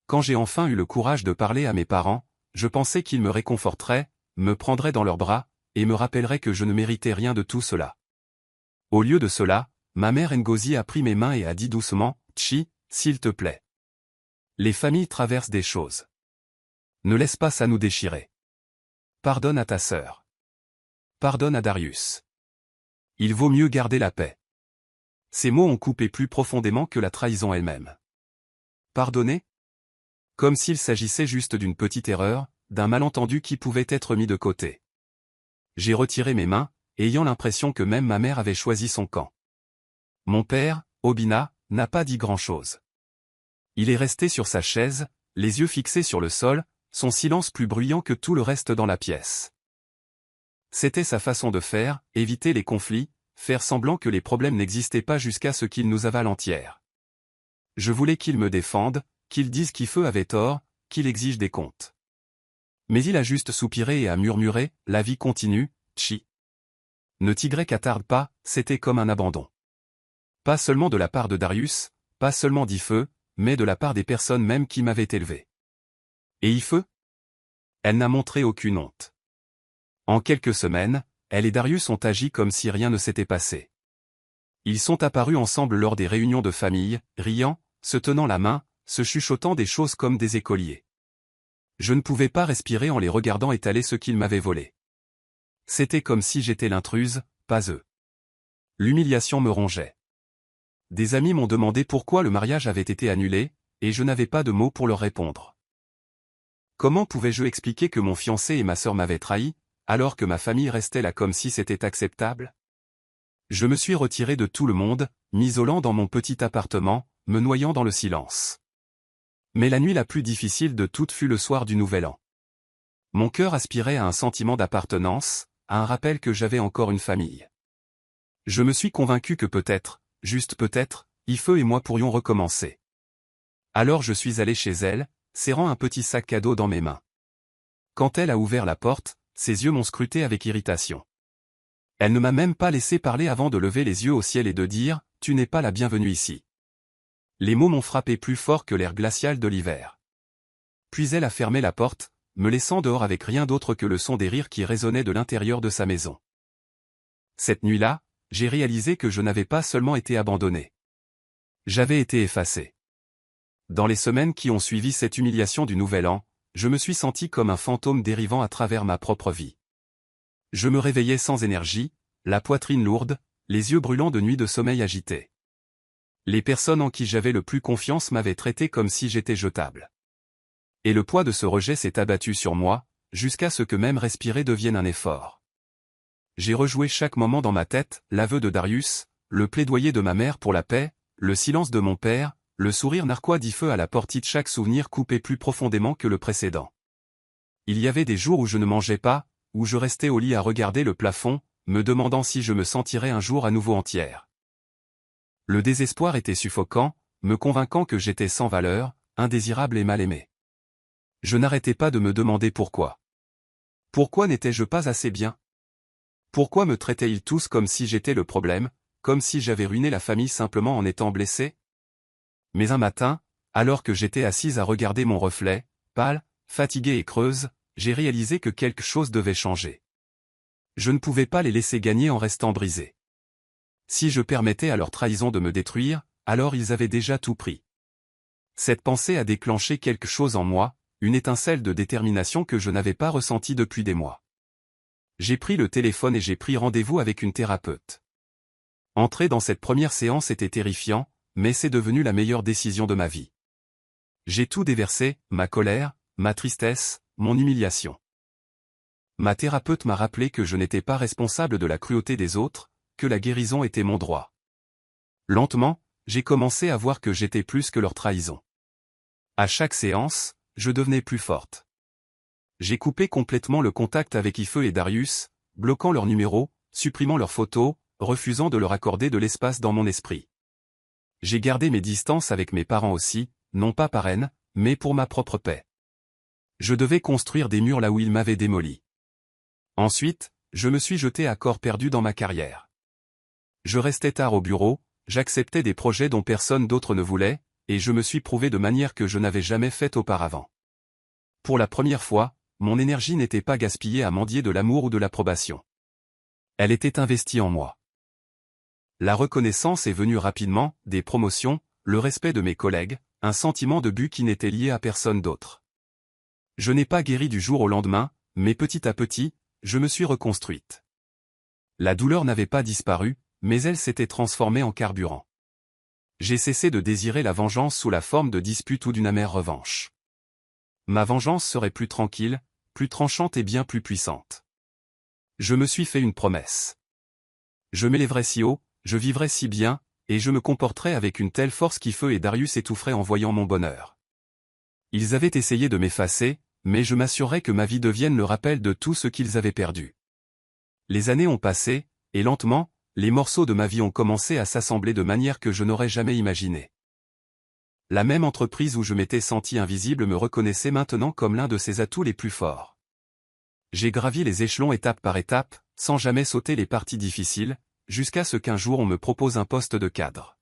Quand j'ai enfin eu le courage de parler à mes parents, je pensais qu'ils me réconforteraient, me prendraient dans leurs bras, et me rappelleraient que je ne méritais rien de tout cela. Au lieu de cela, ma mère Ngozi a pris mes mains et a dit doucement, « Chi, s'il te plaît. Les familles traversent des choses. Ne laisse pas ça nous déchirer. Pardonne à ta sœur. Pardonne à Darius. Il vaut mieux garder la paix. » Ces mots ont coupé plus profondément que la trahison elle-même. Pardonner ? Comme s'il s'agissait juste d'une petite erreur, d'un malentendu qui pouvait être mis de côté. J'ai retiré mes mains, ayant l'impression que même ma mère avait choisi son camp. Mon père, Obina, n'a pas dit grand-chose. Il est resté sur sa chaise, les yeux fixés sur le sol, son silence plus bruyant que tout le reste dans la pièce. C'était sa façon de faire, éviter les conflits, faire semblant que les problèmes n'existaient pas jusqu'à ce qu'il nous avale entière. Je voulais qu'il me défende, qu'il dise qu'Ife avait tort, qu'il exige des comptes. Mais il a juste soupiré et a murmuré, « La vie continue, Chi. » Ne t'attarde pas, c'était comme un abandon. Pas seulement de la part de Darius, pas seulement d'Ife, mais de la part des personnes même qui m'avaient élevé. Et Ife ? Elle n'a montré aucune honte. En quelques semaines, elle et Darius ont agi comme si rien ne s'était passé. Ils sont apparus ensemble lors des réunions de famille, riant, se tenant la main, se chuchotant des choses comme des écoliers. Je ne pouvais pas respirer en les regardant étaler ce qu'ils m'avaient volé. C'était comme si j'étais l'intruse, pas eux. L'humiliation me rongeait. Des amis m'ont demandé pourquoi le mariage avait été annulé, et je n'avais pas de mots pour leur répondre. Comment pouvais-je expliquer que mon fiancé et ma sœur m'avaient trahi, alors que ma famille restait là comme si c'était acceptable ? Je me suis retiré de tout le monde, m'isolant dans mon petit appartement, me noyant dans le silence. Mais la nuit la plus difficile de toutes fut le soir du Nouvel An. Mon cœur aspirait à un sentiment d'appartenance, à un rappel que j'avais encore une famille. Je me suis convaincu que peut-être, juste peut-être, Ife et moi pourrions recommencer. Alors je suis allé chez elle, serrant un petit sac cadeau dans mes mains. Quand elle a ouvert la porte, ses yeux m'ont scruté avec irritation. Elle ne m'a même pas laissé parler avant de lever les yeux au ciel et de dire « Tu n'es pas la bienvenue ici ». Les mots m'ont frappé plus fort que l'air glacial de l'hiver. Puis elle a fermé la porte, me laissant dehors avec rien d'autre que le son des rires qui résonnaient de l'intérieur de sa maison. Cette nuit-là, j'ai réalisé que je n'avais pas seulement été abandonné. J'avais été effacé. Dans les semaines qui ont suivi cette humiliation du Nouvel An, je me suis senti comme un fantôme dérivant à travers ma propre vie. Je me réveillais sans énergie, la poitrine lourde, les yeux brûlants de nuits de sommeil agité. Les personnes en qui j'avais le plus confiance m'avaient traité comme si j'étais jetable. Et le poids de ce rejet s'est abattu sur moi, jusqu'à ce que même respirer devienne un effort. J'ai rejoué chaque moment dans ma tête, l'aveu de Darius, le plaidoyer de ma mère pour la paix, le silence de mon père, le sourire narquois d'Ife à la portée de chaque souvenir coupé plus profondément que le précédent. Il y avait des jours où je ne mangeais pas, où je restais au lit à regarder le plafond, me demandant si je me sentirais un jour à nouveau entière. Le désespoir était suffocant, me convainquant que j'étais sans valeur, indésirable et mal aimé. Je n'arrêtais pas de me demander pourquoi. Pourquoi n'étais-je pas assez bien? Pourquoi me traitaient-ils tous comme si j'étais le problème, comme si j'avais ruiné la famille simplement en étant blessé? Mais un matin, alors que j'étais assise à regarder mon reflet, pâle, fatiguée et creuse, j'ai réalisé que quelque chose devait changer. Je ne pouvais pas les laisser gagner en restant brisé. Si je permettais à leur trahison de me détruire, alors ils avaient déjà tout pris. Cette pensée a déclenché quelque chose en moi, une étincelle de détermination que je n'avais pas ressentie depuis des mois. J'ai pris le téléphone et j'ai pris rendez-vous avec une thérapeute. Entrer dans cette première séance était terrifiant, mais c'est devenu la meilleure décision de ma vie. J'ai tout déversé, ma colère, ma tristesse, mon humiliation. Ma thérapeute m'a rappelé que je n'étais pas responsable de la cruauté des autres, que la guérison était mon droit. Lentement, j'ai commencé à voir que j'étais plus que leur trahison. À chaque séance, je devenais plus forte. J'ai coupé complètement le contact avec Ife et Darius, bloquant leurs numéros, supprimant leurs photos, refusant de leur accorder de l'espace dans mon esprit. J'ai gardé mes distances avec mes parents aussi, non pas par haine, mais pour ma propre paix. Je devais construire des murs là où ils m'avaient démoli. Ensuite, je me suis jeté à corps perdu dans ma carrière. Je restais tard au bureau, j'acceptais des projets dont personne d'autre ne voulait, et je me suis prouvé de manière que je n'avais jamais faite auparavant. Pour la première fois, mon énergie n'était pas gaspillée à mendier de l'amour ou de l'approbation. Elle était investie en moi. La reconnaissance est venue rapidement, des promotions, le respect de mes collègues, un sentiment de but qui n'était lié à personne d'autre. Je n'ai pas guéri du jour au lendemain, mais petit à petit, je me suis reconstruite. La douleur n'avait pas disparu, mais elle s'était transformée en carburant. J'ai cessé de désirer la vengeance sous la forme de disputes ou d'une amère revanche. Ma vengeance serait plus tranquille, plus tranchante et bien plus puissante. Je me suis fait une promesse. Je m'élèverais si haut, je vivrais si bien, et je me comporterais avec une telle force qu'Ife et Darius étoufferaient en voyant mon bonheur. Ils avaient essayé de m'effacer, mais je m'assurerais que ma vie devienne le rappel de tout ce qu'ils avaient perdu. Les années ont passé, et lentement, les morceaux de ma vie ont commencé à s'assembler de manière que je n'aurais jamais imaginée. La même entreprise où je m'étais senti invisible me reconnaissait maintenant comme l'un de ses atouts les plus forts. J'ai gravi les échelons étape par étape, sans jamais sauter les parties difficiles, jusqu'à ce qu'un jour on me propose un poste de cadre.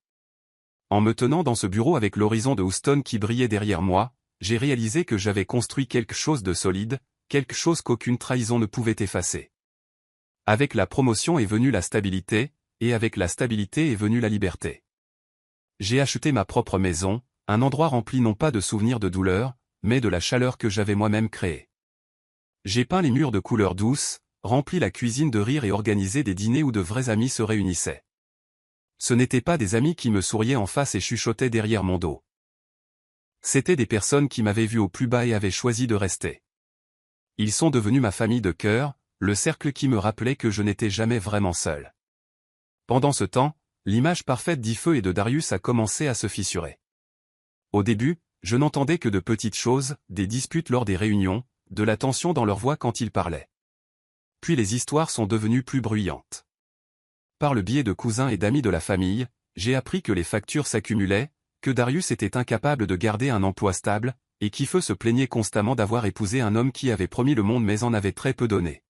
En me tenant dans ce bureau avec l'horizon de Houston qui brillait derrière moi, j'ai réalisé que j'avais construit quelque chose de solide, quelque chose qu'aucune trahison ne pouvait effacer. Avec la promotion est venue la stabilité, et avec la stabilité est venue la liberté. J'ai acheté ma propre maison, un endroit rempli non pas de souvenirs de douleur, mais de la chaleur que j'avais moi-même créée. J'ai peint les murs de couleurs douces, rempli la cuisine de rire et organisé des dîners où de vrais amis se réunissaient. Ce n'étaient pas des amis qui me souriaient en face et chuchotaient derrière mon dos. C'étaient des personnes qui m'avaient vu au plus bas et avaient choisi de rester. Ils sont devenus ma famille de cœur, le cercle qui me rappelait que je n'étais jamais vraiment seul. Pendant ce temps, l'image parfaite d'Ife et de Darius a commencé à se fissurer. Au début, je n'entendais que de petites choses, des disputes lors des réunions, de la tension dans leur voix quand ils parlaient. Puis les histoires sont devenues plus bruyantes. Par le biais de cousins et d'amis de la famille, j'ai appris que les factures s'accumulaient, que Darius était incapable de garder un emploi stable, et qu'Ife se plaignait constamment d'avoir épousé un homme qui avait promis le monde mais en avait très peu donné.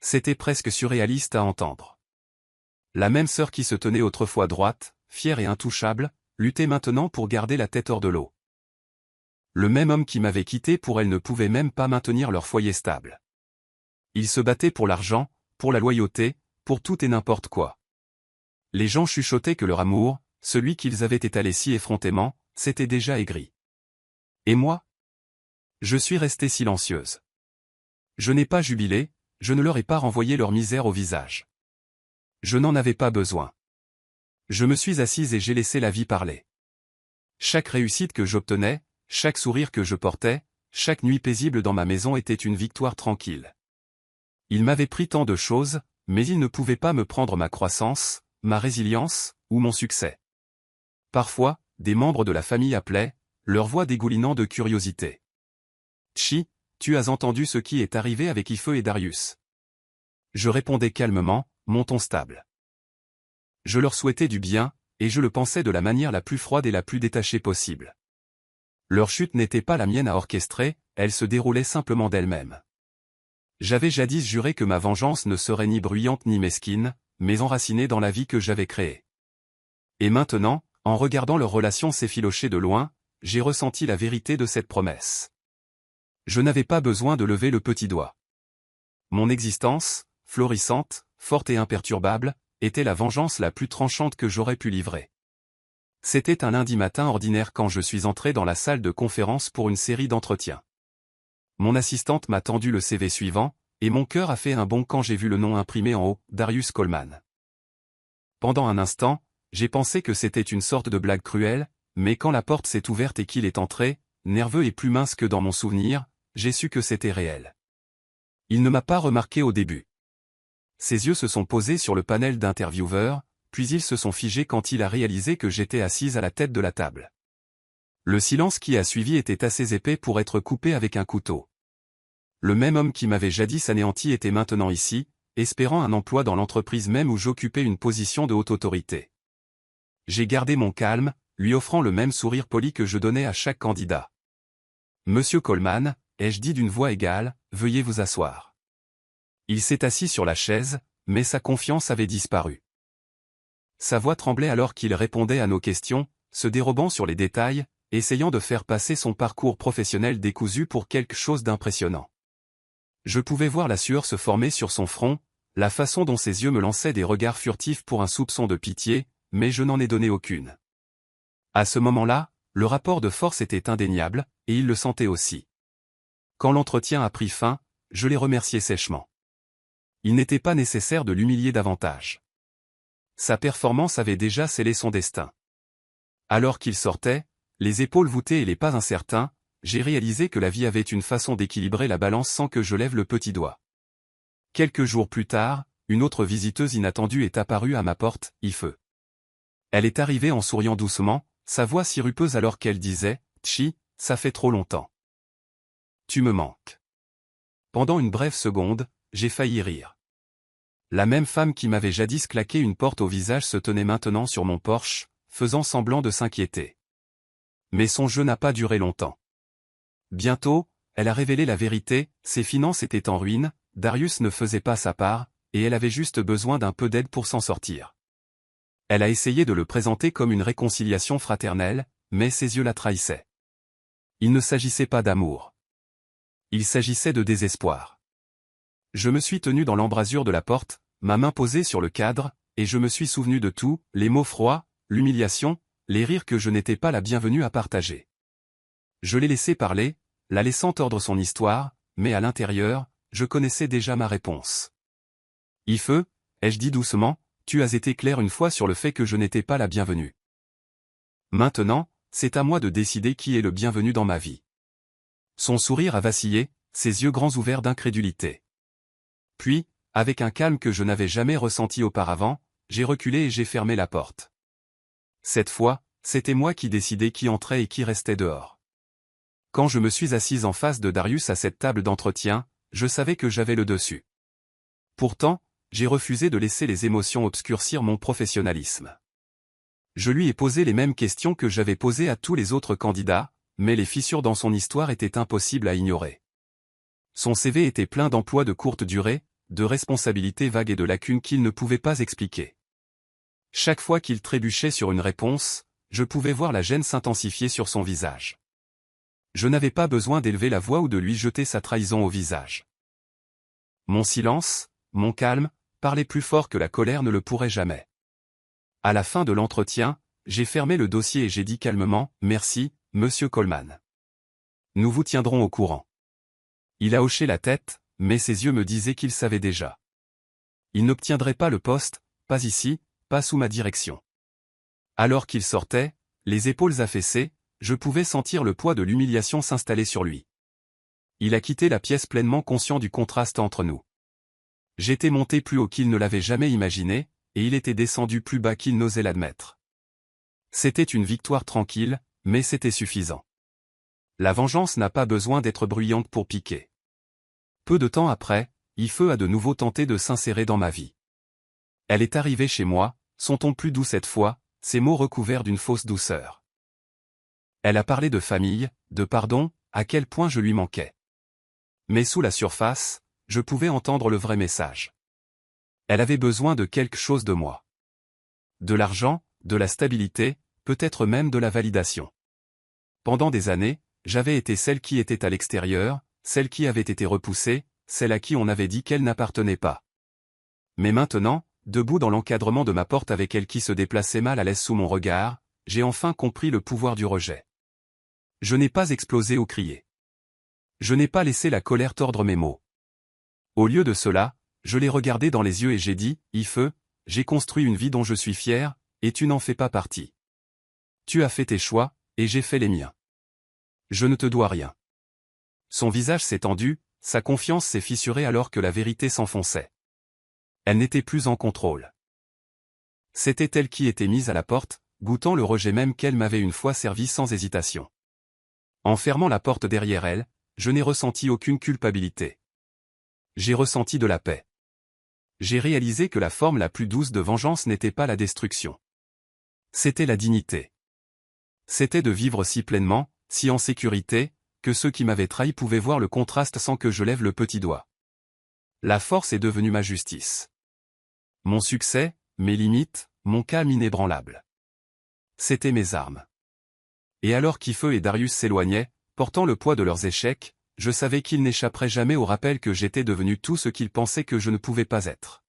C'était presque surréaliste à entendre. La même sœur qui se tenait autrefois droite, fière et intouchable, luttait maintenant pour garder la tête hors de l'eau. Le même homme qui m'avait quitté pour elle ne pouvait même pas maintenir leur foyer stable. Ils se battaient pour l'argent, pour la loyauté, pour tout et n'importe quoi. Les gens chuchotaient que leur amour, celui qu'ils avaient étalé si effrontément, s'était déjà aigri. Et moi? Je suis restée silencieuse. Je n'ai pas jubilé, je ne leur ai pas renvoyé leur misère au visage. Je n'en avais pas besoin. Je me suis assise et j'ai laissé la vie parler. Chaque réussite que j'obtenais, chaque sourire que je portais, chaque nuit paisible dans ma maison était une victoire tranquille. Il m'avait pris tant de choses, mais il ne pouvait pas me prendre ma croissance, ma résilience, ou mon succès. Parfois, des membres de la famille appelaient, leur voix dégoulinant de curiosité. « Chi, tu as entendu ce qui est arrivé avec Ife et Darius ?» Je répondais calmement, mon ton stable. Je leur souhaitais du bien, et je le pensais de la manière la plus froide et la plus détachée possible. Leur chute n'était pas la mienne à orchestrer, elle se déroulait simplement d'elle-même. J'avais jadis juré que ma vengeance ne serait ni bruyante ni mesquine, mais enracinée dans la vie que j'avais créée. Et maintenant, en regardant leur relation s'effilocher de loin, j'ai ressenti la vérité de cette promesse. Je n'avais pas besoin de lever le petit doigt. Mon existence, florissante, forte et imperturbable, était la vengeance la plus tranchante que j'aurais pu livrer. C'était un lundi matin ordinaire quand je suis entré dans la salle de conférence pour une série d'entretiens. Mon assistante m'a tendu le CV suivant, et mon cœur a fait un bond quand j'ai vu le nom imprimé en haut, Darius Coleman. Pendant un instant, j'ai pensé que c'était une sorte de blague cruelle, mais quand la porte s'est ouverte et qu'il est entré, nerveux et plus mince que dans mon souvenir, j'ai su que c'était réel. Il ne m'a pas remarqué au début. Ses yeux se sont posés sur le panel d'intervieweurs, puis ils se sont figés quand il a réalisé que j'étais assise à la tête de la table. Le silence qui a suivi était assez épais pour être coupé avec un couteau. Le même homme qui m'avait jadis anéanti était maintenant ici, espérant un emploi dans l'entreprise même où j'occupais une position de haute autorité. J'ai gardé mon calme, lui offrant le même sourire poli que je donnais à chaque candidat. « Monsieur Coleman », ai-je dit d'une voix égale, « veuillez vous asseoir. » Il s'est assis sur la chaise, mais sa confiance avait disparu. Sa voix tremblait alors qu'il répondait à nos questions, se dérobant sur les détails, essayant de faire passer son parcours professionnel décousu pour quelque chose d'impressionnant. Je pouvais voir la sueur se former sur son front, la façon dont ses yeux me lançaient des regards furtifs pour un soupçon de pitié, mais je n'en ai donné aucune. À ce moment-là, le rapport de force était indéniable, et il le sentait aussi. Quand l'entretien a pris fin, je l'ai remercié sèchement. Il n'était pas nécessaire de l'humilier davantage. Sa performance avait déjà scellé son destin. Alors qu'il sortait, les épaules voûtées et les pas incertains, j'ai réalisé que la vie avait une façon d'équilibrer la balance sans que je lève le petit doigt. Quelques jours plus tard, une autre visiteuse inattendue est apparue à ma porte, Ife. Elle est arrivée en souriant doucement, sa voix sirupeuse alors qu'elle disait « Chi, ça fait trop longtemps. Tu me manques. » Pendant une brève seconde, j'ai failli rire. La même femme qui m'avait jadis claqué une porte au visage se tenait maintenant sur mon porche, faisant semblant de s'inquiéter. Mais son jeu n'a pas duré longtemps. Bientôt, elle a révélé la vérité, ses finances étaient en ruine, Darius ne faisait pas sa part, et elle avait juste besoin d'un peu d'aide pour s'en sortir. Elle a essayé de le présenter comme une réconciliation fraternelle, mais ses yeux la trahissaient. Il ne s'agissait pas d'amour. Il s'agissait de désespoir. Je me suis tenu dans l'embrasure de la porte, ma main posée sur le cadre, et je me suis souvenu de tout, les mots froids, l'humiliation, les rires que je n'étais pas la bienvenue à partager. Je l'ai laissé parler, la laissant tordre son histoire, mais à l'intérieur, je connaissais déjà ma réponse. « Ife », ai-je dit doucement, « tu as été clair une fois sur le fait que je n'étais pas la bienvenue. Maintenant, c'est à moi de décider qui est le bienvenu dans ma vie. » Son sourire a vacillé, ses yeux grands ouverts d'incrédulité. Puis, avec un calme que je n'avais jamais ressenti auparavant, j'ai reculé et j'ai fermé la porte. Cette fois, c'était moi qui décidais qui entrait et qui restait dehors. Quand je me suis assise en face de Darius à cette table d'entretien, je savais que j'avais le dessus. Pourtant, j'ai refusé de laisser les émotions obscurcir mon professionnalisme. Je lui ai posé les mêmes questions que j'avais posées à tous les autres candidats, mais les fissures dans son histoire étaient impossibles à ignorer. Son CV était plein d'emplois de courte durée, de responsabilités vagues et de lacunes qu'il ne pouvait pas expliquer. Chaque fois qu'il trébuchait sur une réponse, je pouvais voir la gêne s'intensifier sur son visage. Je n'avais pas besoin d'élever la voix ou de lui jeter sa trahison au visage. Mon silence, mon calme, parler plus fort que la colère ne le pourrait jamais. À la fin de l'entretien, j'ai fermé le dossier et j'ai dit calmement, « Merci, monsieur Coleman. Nous vous tiendrons au courant. » Il a hoché la tête, mais ses yeux me disaient qu'il savait déjà. Il n'obtiendrait pas le poste, pas ici, pas sous ma direction. Alors qu'il sortait, les épaules affaissées, je pouvais sentir le poids de l'humiliation s'installer sur lui. Il a quitté la pièce pleinement conscient du contraste entre nous. J'étais monté plus haut qu'il ne l'avait jamais imaginé, et il était descendu plus bas qu'il n'osait l'admettre. C'était une victoire tranquille, mais c'était suffisant. La vengeance n'a pas besoin d'être bruyante pour piquer. Peu de temps après, Ife a de nouveau tenté de s'insérer dans ma vie. Elle est arrivée chez moi, son ton plus doux cette fois, ses mots recouverts d'une fausse douceur. Elle a parlé de famille, de pardon, à quel point je lui manquais. Mais sous la surface, je pouvais entendre le vrai message. Elle avait besoin de quelque chose de moi. De l'argent, de la stabilité, peut-être même de la validation. Pendant des années, j'avais été celle qui était à l'extérieur, celle qui avait été repoussée, celle à qui on avait dit qu'elle n'appartenait pas. Mais maintenant, debout dans l'encadrement de ma porte avec elle qui se déplaçait mal à l'aise sous mon regard, j'ai enfin compris le pouvoir du rejet. Je n'ai pas explosé ou crié. Je n'ai pas laissé la colère tordre mes mots. Au lieu de cela, je l'ai regardé dans les yeux et j'ai dit, « Ife, j'ai construit une vie dont je suis fier, et tu n'en fais pas partie. Tu as fait tes choix, et j'ai fait les miens. Je ne te dois rien. » Son visage s'est tendu, sa confiance s'est fissurée alors que la vérité s'enfonçait. Elle n'était plus en contrôle. C'était elle qui était mise à la porte, goûtant le rejet même qu'elle m'avait une fois servi sans hésitation. En fermant la porte derrière elle, je n'ai ressenti aucune culpabilité. J'ai ressenti de la paix. J'ai réalisé que la forme la plus douce de vengeance n'était pas la destruction. C'était la dignité. C'était de vivre si pleinement, si en sécurité, que ceux qui m'avaient trahi pouvaient voir le contraste sans que je lève le petit doigt. La force est devenue ma justice. Mon succès, mes limites, mon calme inébranlable. C'étaient mes armes. Et alors qu'Ife et Darius s'éloignaient, portant le poids de leurs échecs, je savais qu'ils n'échapperaient jamais au rappel que j'étais devenu tout ce qu'ils pensaient que je ne pouvais pas être.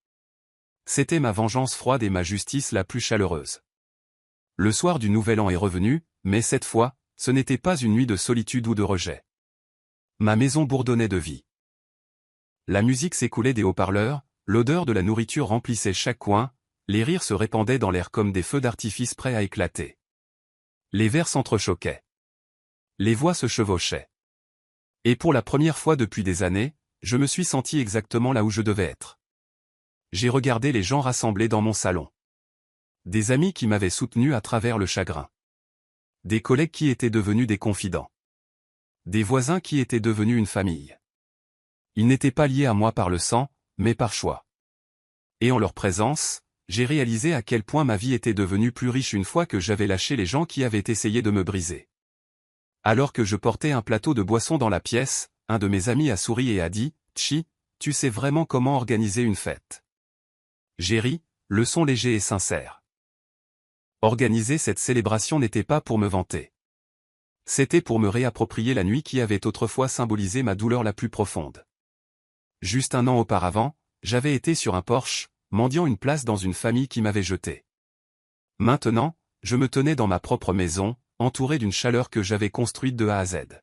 C'était ma vengeance froide et ma justice la plus chaleureuse. Le soir du Nouvel An est revenu, mais cette fois, ce n'était pas une nuit de solitude ou de rejet. Ma maison bourdonnait de vie. La musique s'écoulait des haut-parleurs, l'odeur de la nourriture remplissait chaque coin, les rires se répandaient dans l'air comme des feux d'artifice prêts à éclater. Les verres s'entrechoquaient. Les voix se chevauchaient. Et pour la première fois depuis des années, je me suis senti exactement là où je devais être. J'ai regardé les gens rassemblés dans mon salon. Des amis qui m'avaient soutenu à travers le chagrin. Des collègues qui étaient devenus des confidents. Des voisins qui étaient devenus une famille. Ils n'étaient pas liés à moi par le sang, mais par choix. Et en leur présence, j'ai réalisé à quel point ma vie était devenue plus riche une fois que j'avais lâché les gens qui avaient essayé de me briser. Alors que je portais un plateau de boissons dans la pièce, un de mes amis a souri et a dit, « Tchi, tu sais vraiment comment organiser une fête. » J'ai ri, le son léger et sincère. Organiser cette célébration n'était pas pour me vanter. C'était pour me réapproprier la nuit qui avait autrefois symbolisé ma douleur la plus profonde. Juste un an auparavant, j'avais été sur un porche, mendiant une place dans une famille qui m'avait jeté. Maintenant, je me tenais dans ma propre maison, entouré d'une chaleur que j'avais construite de A à Z.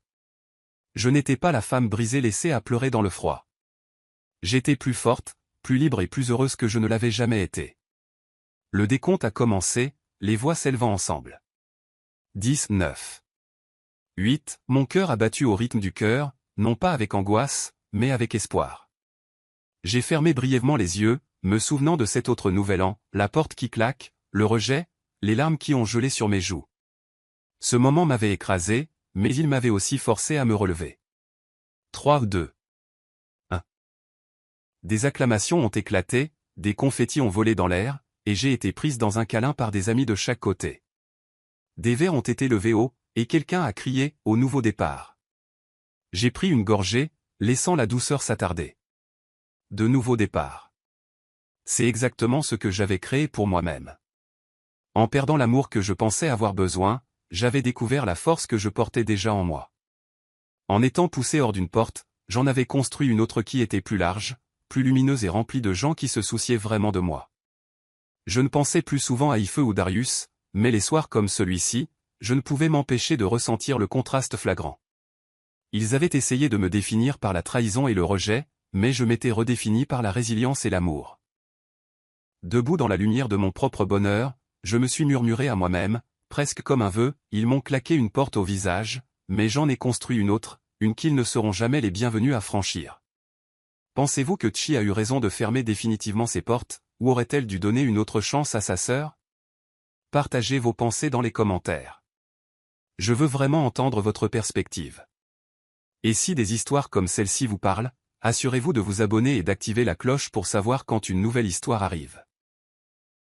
Je n'étais pas la femme brisée laissée à pleurer dans le froid. J'étais plus forte, plus libre et plus heureuse que je ne l'avais jamais été. Le décompte a commencé, les voix s'élevant ensemble. 10, 9. 8. Mon cœur a battu au rythme du cœur, non pas avec angoisse, mais avec espoir. J'ai fermé brièvement les yeux, me souvenant de cet autre nouvel an, la porte qui claque, le rejet, les larmes qui ont gelé sur mes joues. Ce moment m'avait écrasé, mais il m'avait aussi forcé à me relever. 3, 2. 1. Des acclamations ont éclaté, des confettis ont volé dans l'air, et j'ai été prise dans un câlin par des amis de chaque côté. Des verres ont été levés haut, et quelqu'un a crié « Au nouveau départ ». J'ai pris une gorgée, laissant la douceur s'attarder. De nouveau départ. C'est exactement ce que j'avais créé pour moi-même. En perdant l'amour que je pensais avoir besoin, j'avais découvert la force que je portais déjà en moi. En étant poussé hors d'une porte, j'en avais construit une autre qui était plus large, plus lumineuse et remplie de gens qui se souciaient vraiment de moi. Je ne pensais plus souvent à Ife ou Darius, mais les soirs comme celui-ci, je ne pouvais m'empêcher de ressentir le contraste flagrant. Ils avaient essayé de me définir par la trahison et le rejet, mais je m'étais redéfini par la résilience et l'amour. Debout dans la lumière de mon propre bonheur, je me suis murmuré à moi-même, presque comme un vœu, ils m'ont claqué une porte au visage, mais j'en ai construit une autre, une qu'ils ne seront jamais les bienvenus à franchir. Pensez-vous que Chi a eu raison de fermer définitivement ses portes, ou aurait-elle dû donner une autre chance à sa sœur? Partagez vos pensées dans les commentaires. Je veux vraiment entendre votre perspective. Et si des histoires comme celle-ci vous parlent, assurez-vous de vous abonner et d'activer la cloche pour savoir quand une nouvelle histoire arrive.